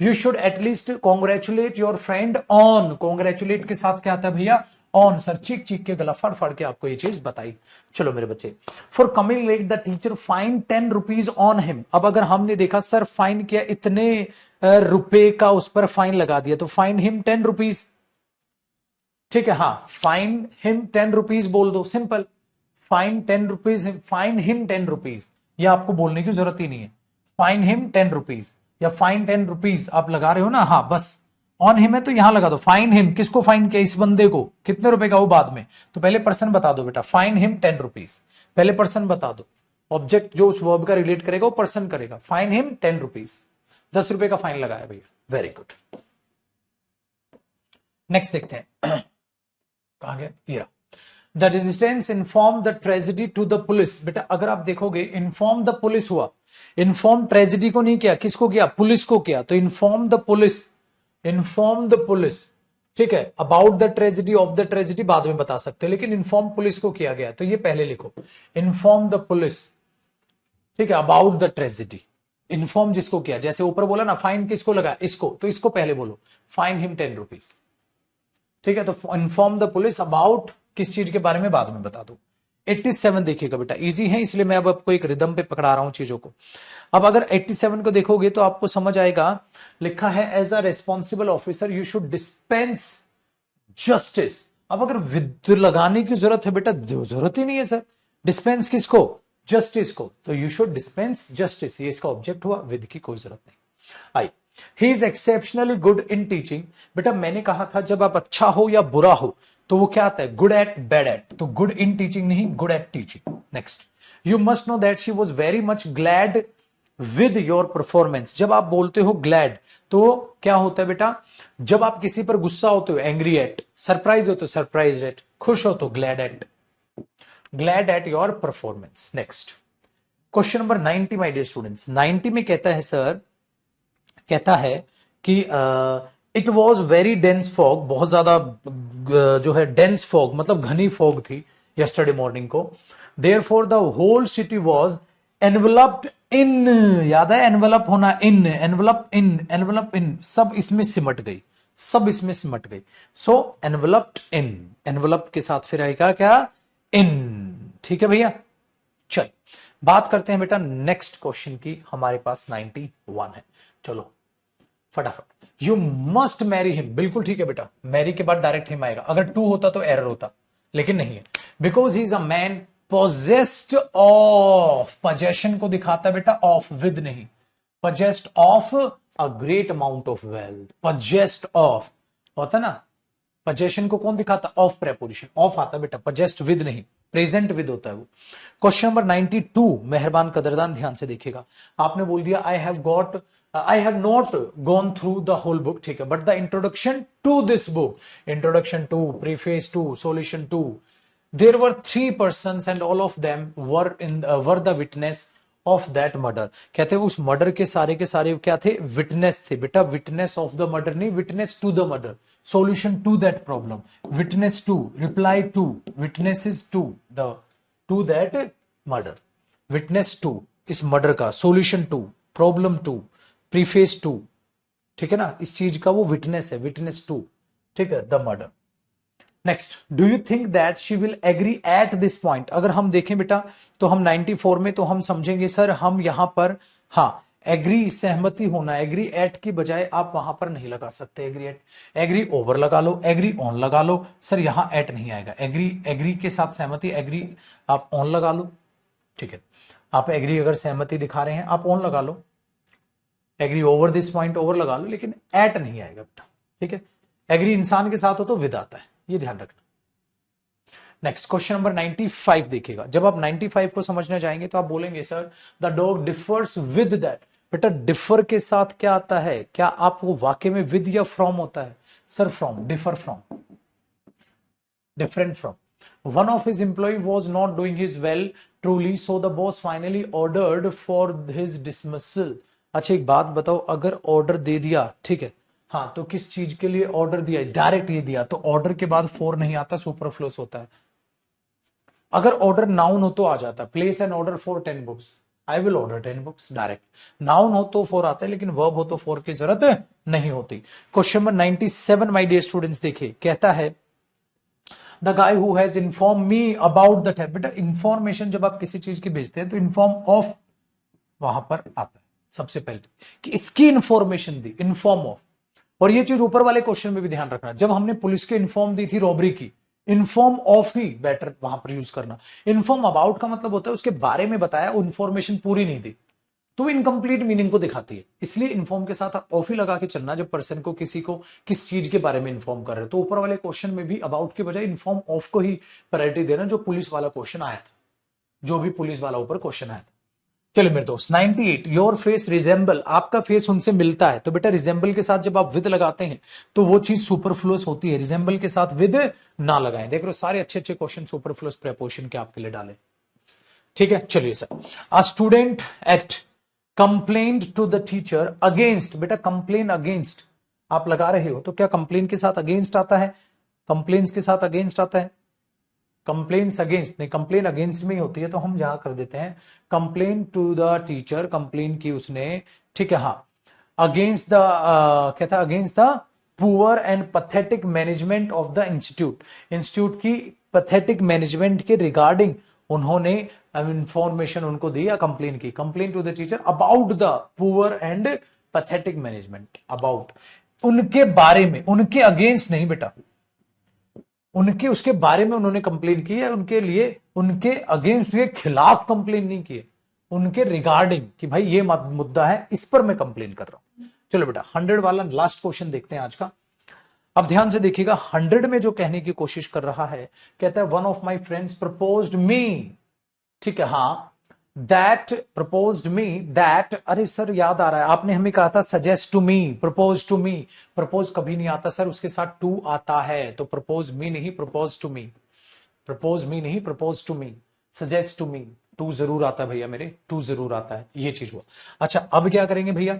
You should at least congratulate your friend on, congratulate के साथ क्या आता है भैया, ऑन, सर चीख चीख के गला फाड़ फाड़ के आपको ये चीज बताई। चलो मेरे बच्चे, for coming let the teacher fine 10 rupees on him, अब अगर हमने देखा सर फाइन किया, इतने रुपए का उस पर फाइन लगा दिया, तो फाइन हिम 10 रुपीज, ठीक है, हाँ, फाइन हिम 10 रुपीज बोल दो, simple, fine 10 rupees, fine him 10 rupees, ये आपको बोलने की जरूरत ही नहीं है, फाइन हिम 10 रुपीज या फाइन 10 रुपीज आप लगा रहे हो ना, हाँ बस, ऑन हिम है तो यहां लगा दो, फाइन हिम, किसको फाइन किया, इस बंदे को, कितने रुपए का, वो बाद में, तो पहले पर्सन बता दो बेटा, फाइन हिम 10 रुपीज, पहले पर्सन बता दो, ऑब्जेक्ट जो उस वर्ब का रिलेट करेगा वो पर्सन करेगा, फाइन हिम 10 रुपीज, 10 रुपए का फाइन लगाया भैया, वेरी गुड। नेक्स्ट देखते हैं, कहां गया, ये the resistance inform the tragedy to the police, बेटा अगर आप देखोगे इन्फॉर्म द पुलिस हुआ, इन्फॉर्म ट्रेजेडी को नहीं किया, किसको किया, पुलिस को किया, तो inform the police, inform the police, ठीक है, about the tragedy, of the tragedy बाद में बता सकते हो, लेकिन इन्फॉर्म पुलिस को किया गया, तो ये पहले लिखो, इन्फॉर्म द पुलिस ठीक है, अबाउट द ट्रेजिडी, इन्फॉर्म जिसको किया, जैसे ऊपर बोला ना फाइन किसको लगा, इसको, तो इसको पहले बोलो फाइन हिम 10 रुपीज। ठीक है, तो इन्फॉर्म द पुलिस अबाउट किस चीज के बारे में बाद में बता दो। 87 देखिएगा बेटा, इजी है इसलिए मैं अब आपको एक रिदम पे पकड़ा रहा हूं चीजों को। अब अगर 87 को देखोगे तो आपको समझ आएगा, लिखा है as a responsible officer you should dispense justice. अब अगर विद लगाने की जरूरत है बेटा, जरूरत ही नहीं है सर, डिस्पेंस किसको, जस्टिस को, तो यू शुड डिस्पेंस जस्टिस, ये इसका ऑब्जेक्ट हुआ, विद की कोई जरूरत नहीं आई। He is exceptionally good in teaching. बेटा मैंने कहा था जब आप अच्छा हो या बुरा हो तो वो क्या आता है, गुड एट बैड एट, तो गुड इन टीचिंग नहीं, good at teaching. Next, you must know that she was very much glad with your performance. जब आप बोलते हो ग्लैड तो क्या होता है बेटा, जब आप किसी पर गुस्सा होते हो एंग्री एट, सरप्राइज हो तो सरप्राइज एट, खुश हो तो glad at your performance. Next question number 90 my dear students, 90 में कहता है सर, कहता है कि it was very dense fog, बहुत ज्यादा जो है डेंस फॉग मतलब घनी फॉग थी यस्टरडे मॉर्निंग को। Therefore the whole city was enveloped in, याद है एनवलप होना, इन एनवलप इन, सब इसमें सिमट गई, सब इसमें सिमट गई। सो एनवलप्ड इन, एनवलप के साथ फिर आएगा क्या, इन। ठीक है भैया, चल बात करते हैं बेटा नेक्स्ट क्वेश्चन की, हमारे पास 91 है। चलो फटाफट, यू मस्ट मैरी हिम, बिल्कुल ठीक है बेटा, मैरी के बाद डायरेक्ट हिम आएगा, अगर टू होता तो एरर होता, लेकिन नहीं है, because he is a man possessed of, possession को दिखाता है बेटा, ऑफ विद नहीं, possessed of a great amount of wealth, possessed of होता ना, पोजेशन को कौन दिखाता, ऑफ प्रेपोजिशन, ऑफ आता बेटा, पोजेस्ड विद नहीं, प्रेजेंट विद होता है वो। क्वेश्चन नंबर 92, मेहरबान कदरदान ध्यान से देखिएगा, आपने बोल दिया I have not gone through the whole book, ठीक है, but the introduction to this book, introduction to, preface to, solution to, there were 3 persons and all of them were the witness of that murder। कहते हैं उस मर्डर के सारे क्या थे, विटनेस थे बेटा, विटनेस ऑफ द मर्डर नहीं, witness to the murder, solution to that problem, witness to, reply to, witnesses to that murder, witness to इस मर्डर का, solution to, problem to, preface to, ठीक है ना, इस चीज का वो विटनेस है, विटनेस टू, ठीक है, the murder. Next, do you think that she will agree at this point. अगर हम देखें बेटा तो हम 94 में तो हम समझेंगे सर, हम यहां पर हाँ एग्री, सहमति होना, एग्री एट की बजाय आप वहां पर नहीं लगा सकते एग्री एट, एग्री ओवर लगा लो, एग्री ऑन लगा लो, सर यहां एट नहीं आएगा, एग्री के साथ सहमति, एग्री आप ऑन लगा लो, ठीक है, आप एग्री अगर सहमति दिखा रहे हैं आप ऑन लगा लो, agree over this point over लगा लो, लेकिन एट नहीं आएगा बेटा, ठीक है, एग्री इंसान के साथ हो तो विद आता है, ये ध्यान रखना। नेक्स्ट क्वेश्चन नंबर 95 देखिएगा, जब आप 95 को समझने जाएंगे तो आप बोलेंगे sir the dog differs with that. बेटा डिफर के साथ क्या आता है, क्या आपको वाक्य में विद या फ्रॉम होता है, sir from, differ from, different from. One of his employee was not doing his well truly, so the boss finally ordered for his dismissal। अच्छा एक बात बताओ, अगर ऑर्डर दे दिया, ठीक है, हाँ तो किस चीज के लिए ऑर्डर दिया, डायरेक्ट ये दिया तो ऑर्डर के बाद फोर नहीं आता, सुपरफ्लूस होता है। अगर ऑर्डर नाउन हो तो आ जाता, place N order for 10 books, I will order 10 books, direct. Noun हो तो फोर आता है, लेकिन वर्ब हो तो फोर की जरूरत नहीं होती। Question number 97 my dear students देखिए, कहता है the guy who has inform me about the बेटा इंफॉर्मेशन जब आप किसी चीज की भेजते हैं तो इन्फॉर्म ऑफ वहां पर आता है सबसे पहले, कि इसकी इंफॉर्मेशन दी, इन्फॉर्म ऑफ। और ये चीज ऊपर वाले क्वेश्चन में भी ध्यान रखना, जब हमने पुलिस को इन्फॉर्म दी थी रॉबरी की, इन्फॉर्म ऑफ ही बेटर वहां पर यूज करना। इन्फॉर्म अबाउट का मतलब होता है उसके बारे में बताया, इंफॉर्मेशन पूरी नहीं दी तो इनकम्प्लीट मीनिंग को दिखाती है, इसलिए इन्फॉर्म के साथ ऑफ ही लगा के चलना जब पर्सन को किसी को किस चीज के बारे में इन्फॉर्म कर रहे हो। तो ऊपर वाले क्वेश्चन में भी अबाउट के बजाय इन्फॉर्म ऑफ को ही प्रायोरिटी देना, जो पुलिस वाला क्वेश्चन आया था, जो भी पुलिस वाला ऊपर क्वेश्चन आया था। चलिए मेरे दोस्त 98, योर फेस रिजेंबल, आपका फेस उनसे मिलता है, तो बेटा रिजेंबल के साथ जब आप विद लगाते हैं तो वो चीज सुपरफ्लुअस होती है, रिजेंबल के साथ विद ना लगाएं। देख लो सारे अच्छे अच्छे क्वेश्चन सुपरफ्लुअस प्रेपोजिशन के आपके लिए डाले, ठीक है। चलिए sir, a student at complained to the teacher against, बेटा कंप्लेन अगेंस्ट आप लगा रहे हो तो क्या कंप्लेन के साथ अगेंस्ट आता है, कंप्लेन्स के साथ अगेंस्ट आता है, कंप्लेन्स अगेंस्ट नहीं, कंप्लेन अगेंस्ट में ही होती है, तो हम यहां कर देते हैं complain to the teacher, complain की उसने, ठीक है, हाँ, अगेंस्ट द क्या था, against the poor and pathetic management of the institute, institute की पथेटिक मैनेजमेंट के रिगार्डिंग उन्होंने इंफॉर्मेशन उनको दी या कंप्लेन की, complain to the teacher about the poor and pathetic management, about, उनके बारे में, उनके अगेंस्ट नहीं बेटा, उनके उसके बारे में उन्होंने कंप्लेन की है, उनके लिए, उनके अगेंस्ट, उनके खिलाफ कंप्लेन नहीं की है, उनके रिगार्डिंग कि भाई ये मुद्दा है, इस पर मैं कंप्लेन कर रहा हूं। चलो बेटा 100 वाला लास्ट क्वेश्चन देखते हैं आज का। अब ध्यान से देखिएगा, 100 में जो कहने की कोशिश कर रहा है, कहता है one of my friends proposed me, ठीक है, हाँ, दैट प्रपोज्ड मी, दैट, अरे सर याद आ रहा है, आपने हमें कहा था suggest to me, propose to me, propose कभी नहीं आता सर, उसके साथ टू आता है, तो प्रपोज मी नहीं, propose to me, propose me नहीं, propose to me, suggest to me, to जरूर आता है भैया मेरे, टू जरूर आता है, ये चीज हुआ। अच्छा अब क्या करेंगे भैया,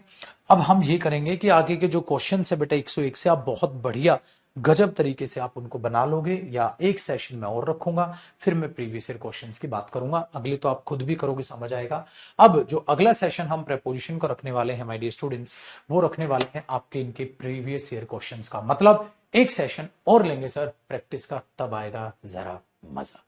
अब हम ये करेंगे कि आगे के जो क्वेश्चन है बेटा 101 से आप बहुत बढ़िया गजब तरीके से आप उनको बना लोगे, या एक सेशन में और रखूंगा, फिर मैं प्रीवियस ईयर क्वेश्चंस की बात करूंगा, अगले तो आप खुद भी करोगे, समझ आएगा। अब जो अगला सेशन हम प्रेपोजिशन को रखने वाले हैं माय डियर स्टूडेंट्स, वो रखने वाले हैं आपके इनके प्रीवियस ईयर क्वेश्चंस का, मतलब एक सेशन और लेंगे सर प्रैक्टिस का, तब आएगा जरा मजा।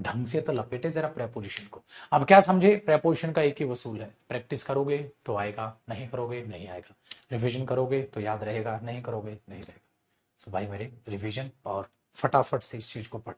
ढंग से तो लपेटे जरा प्रेपोजिशन को। अब क्या समझे, प्रेपोजिशन का एक ही वसूल है, प्रैक्टिस करोगे तो आएगा, नहीं करोगे नहीं आएगा, रिवीजन करोगे तो याद रहेगा, नहीं करोगे नहीं रहेगा। सो भाई मेरे रिवीजन और फटाफट से इस चीज को पढ़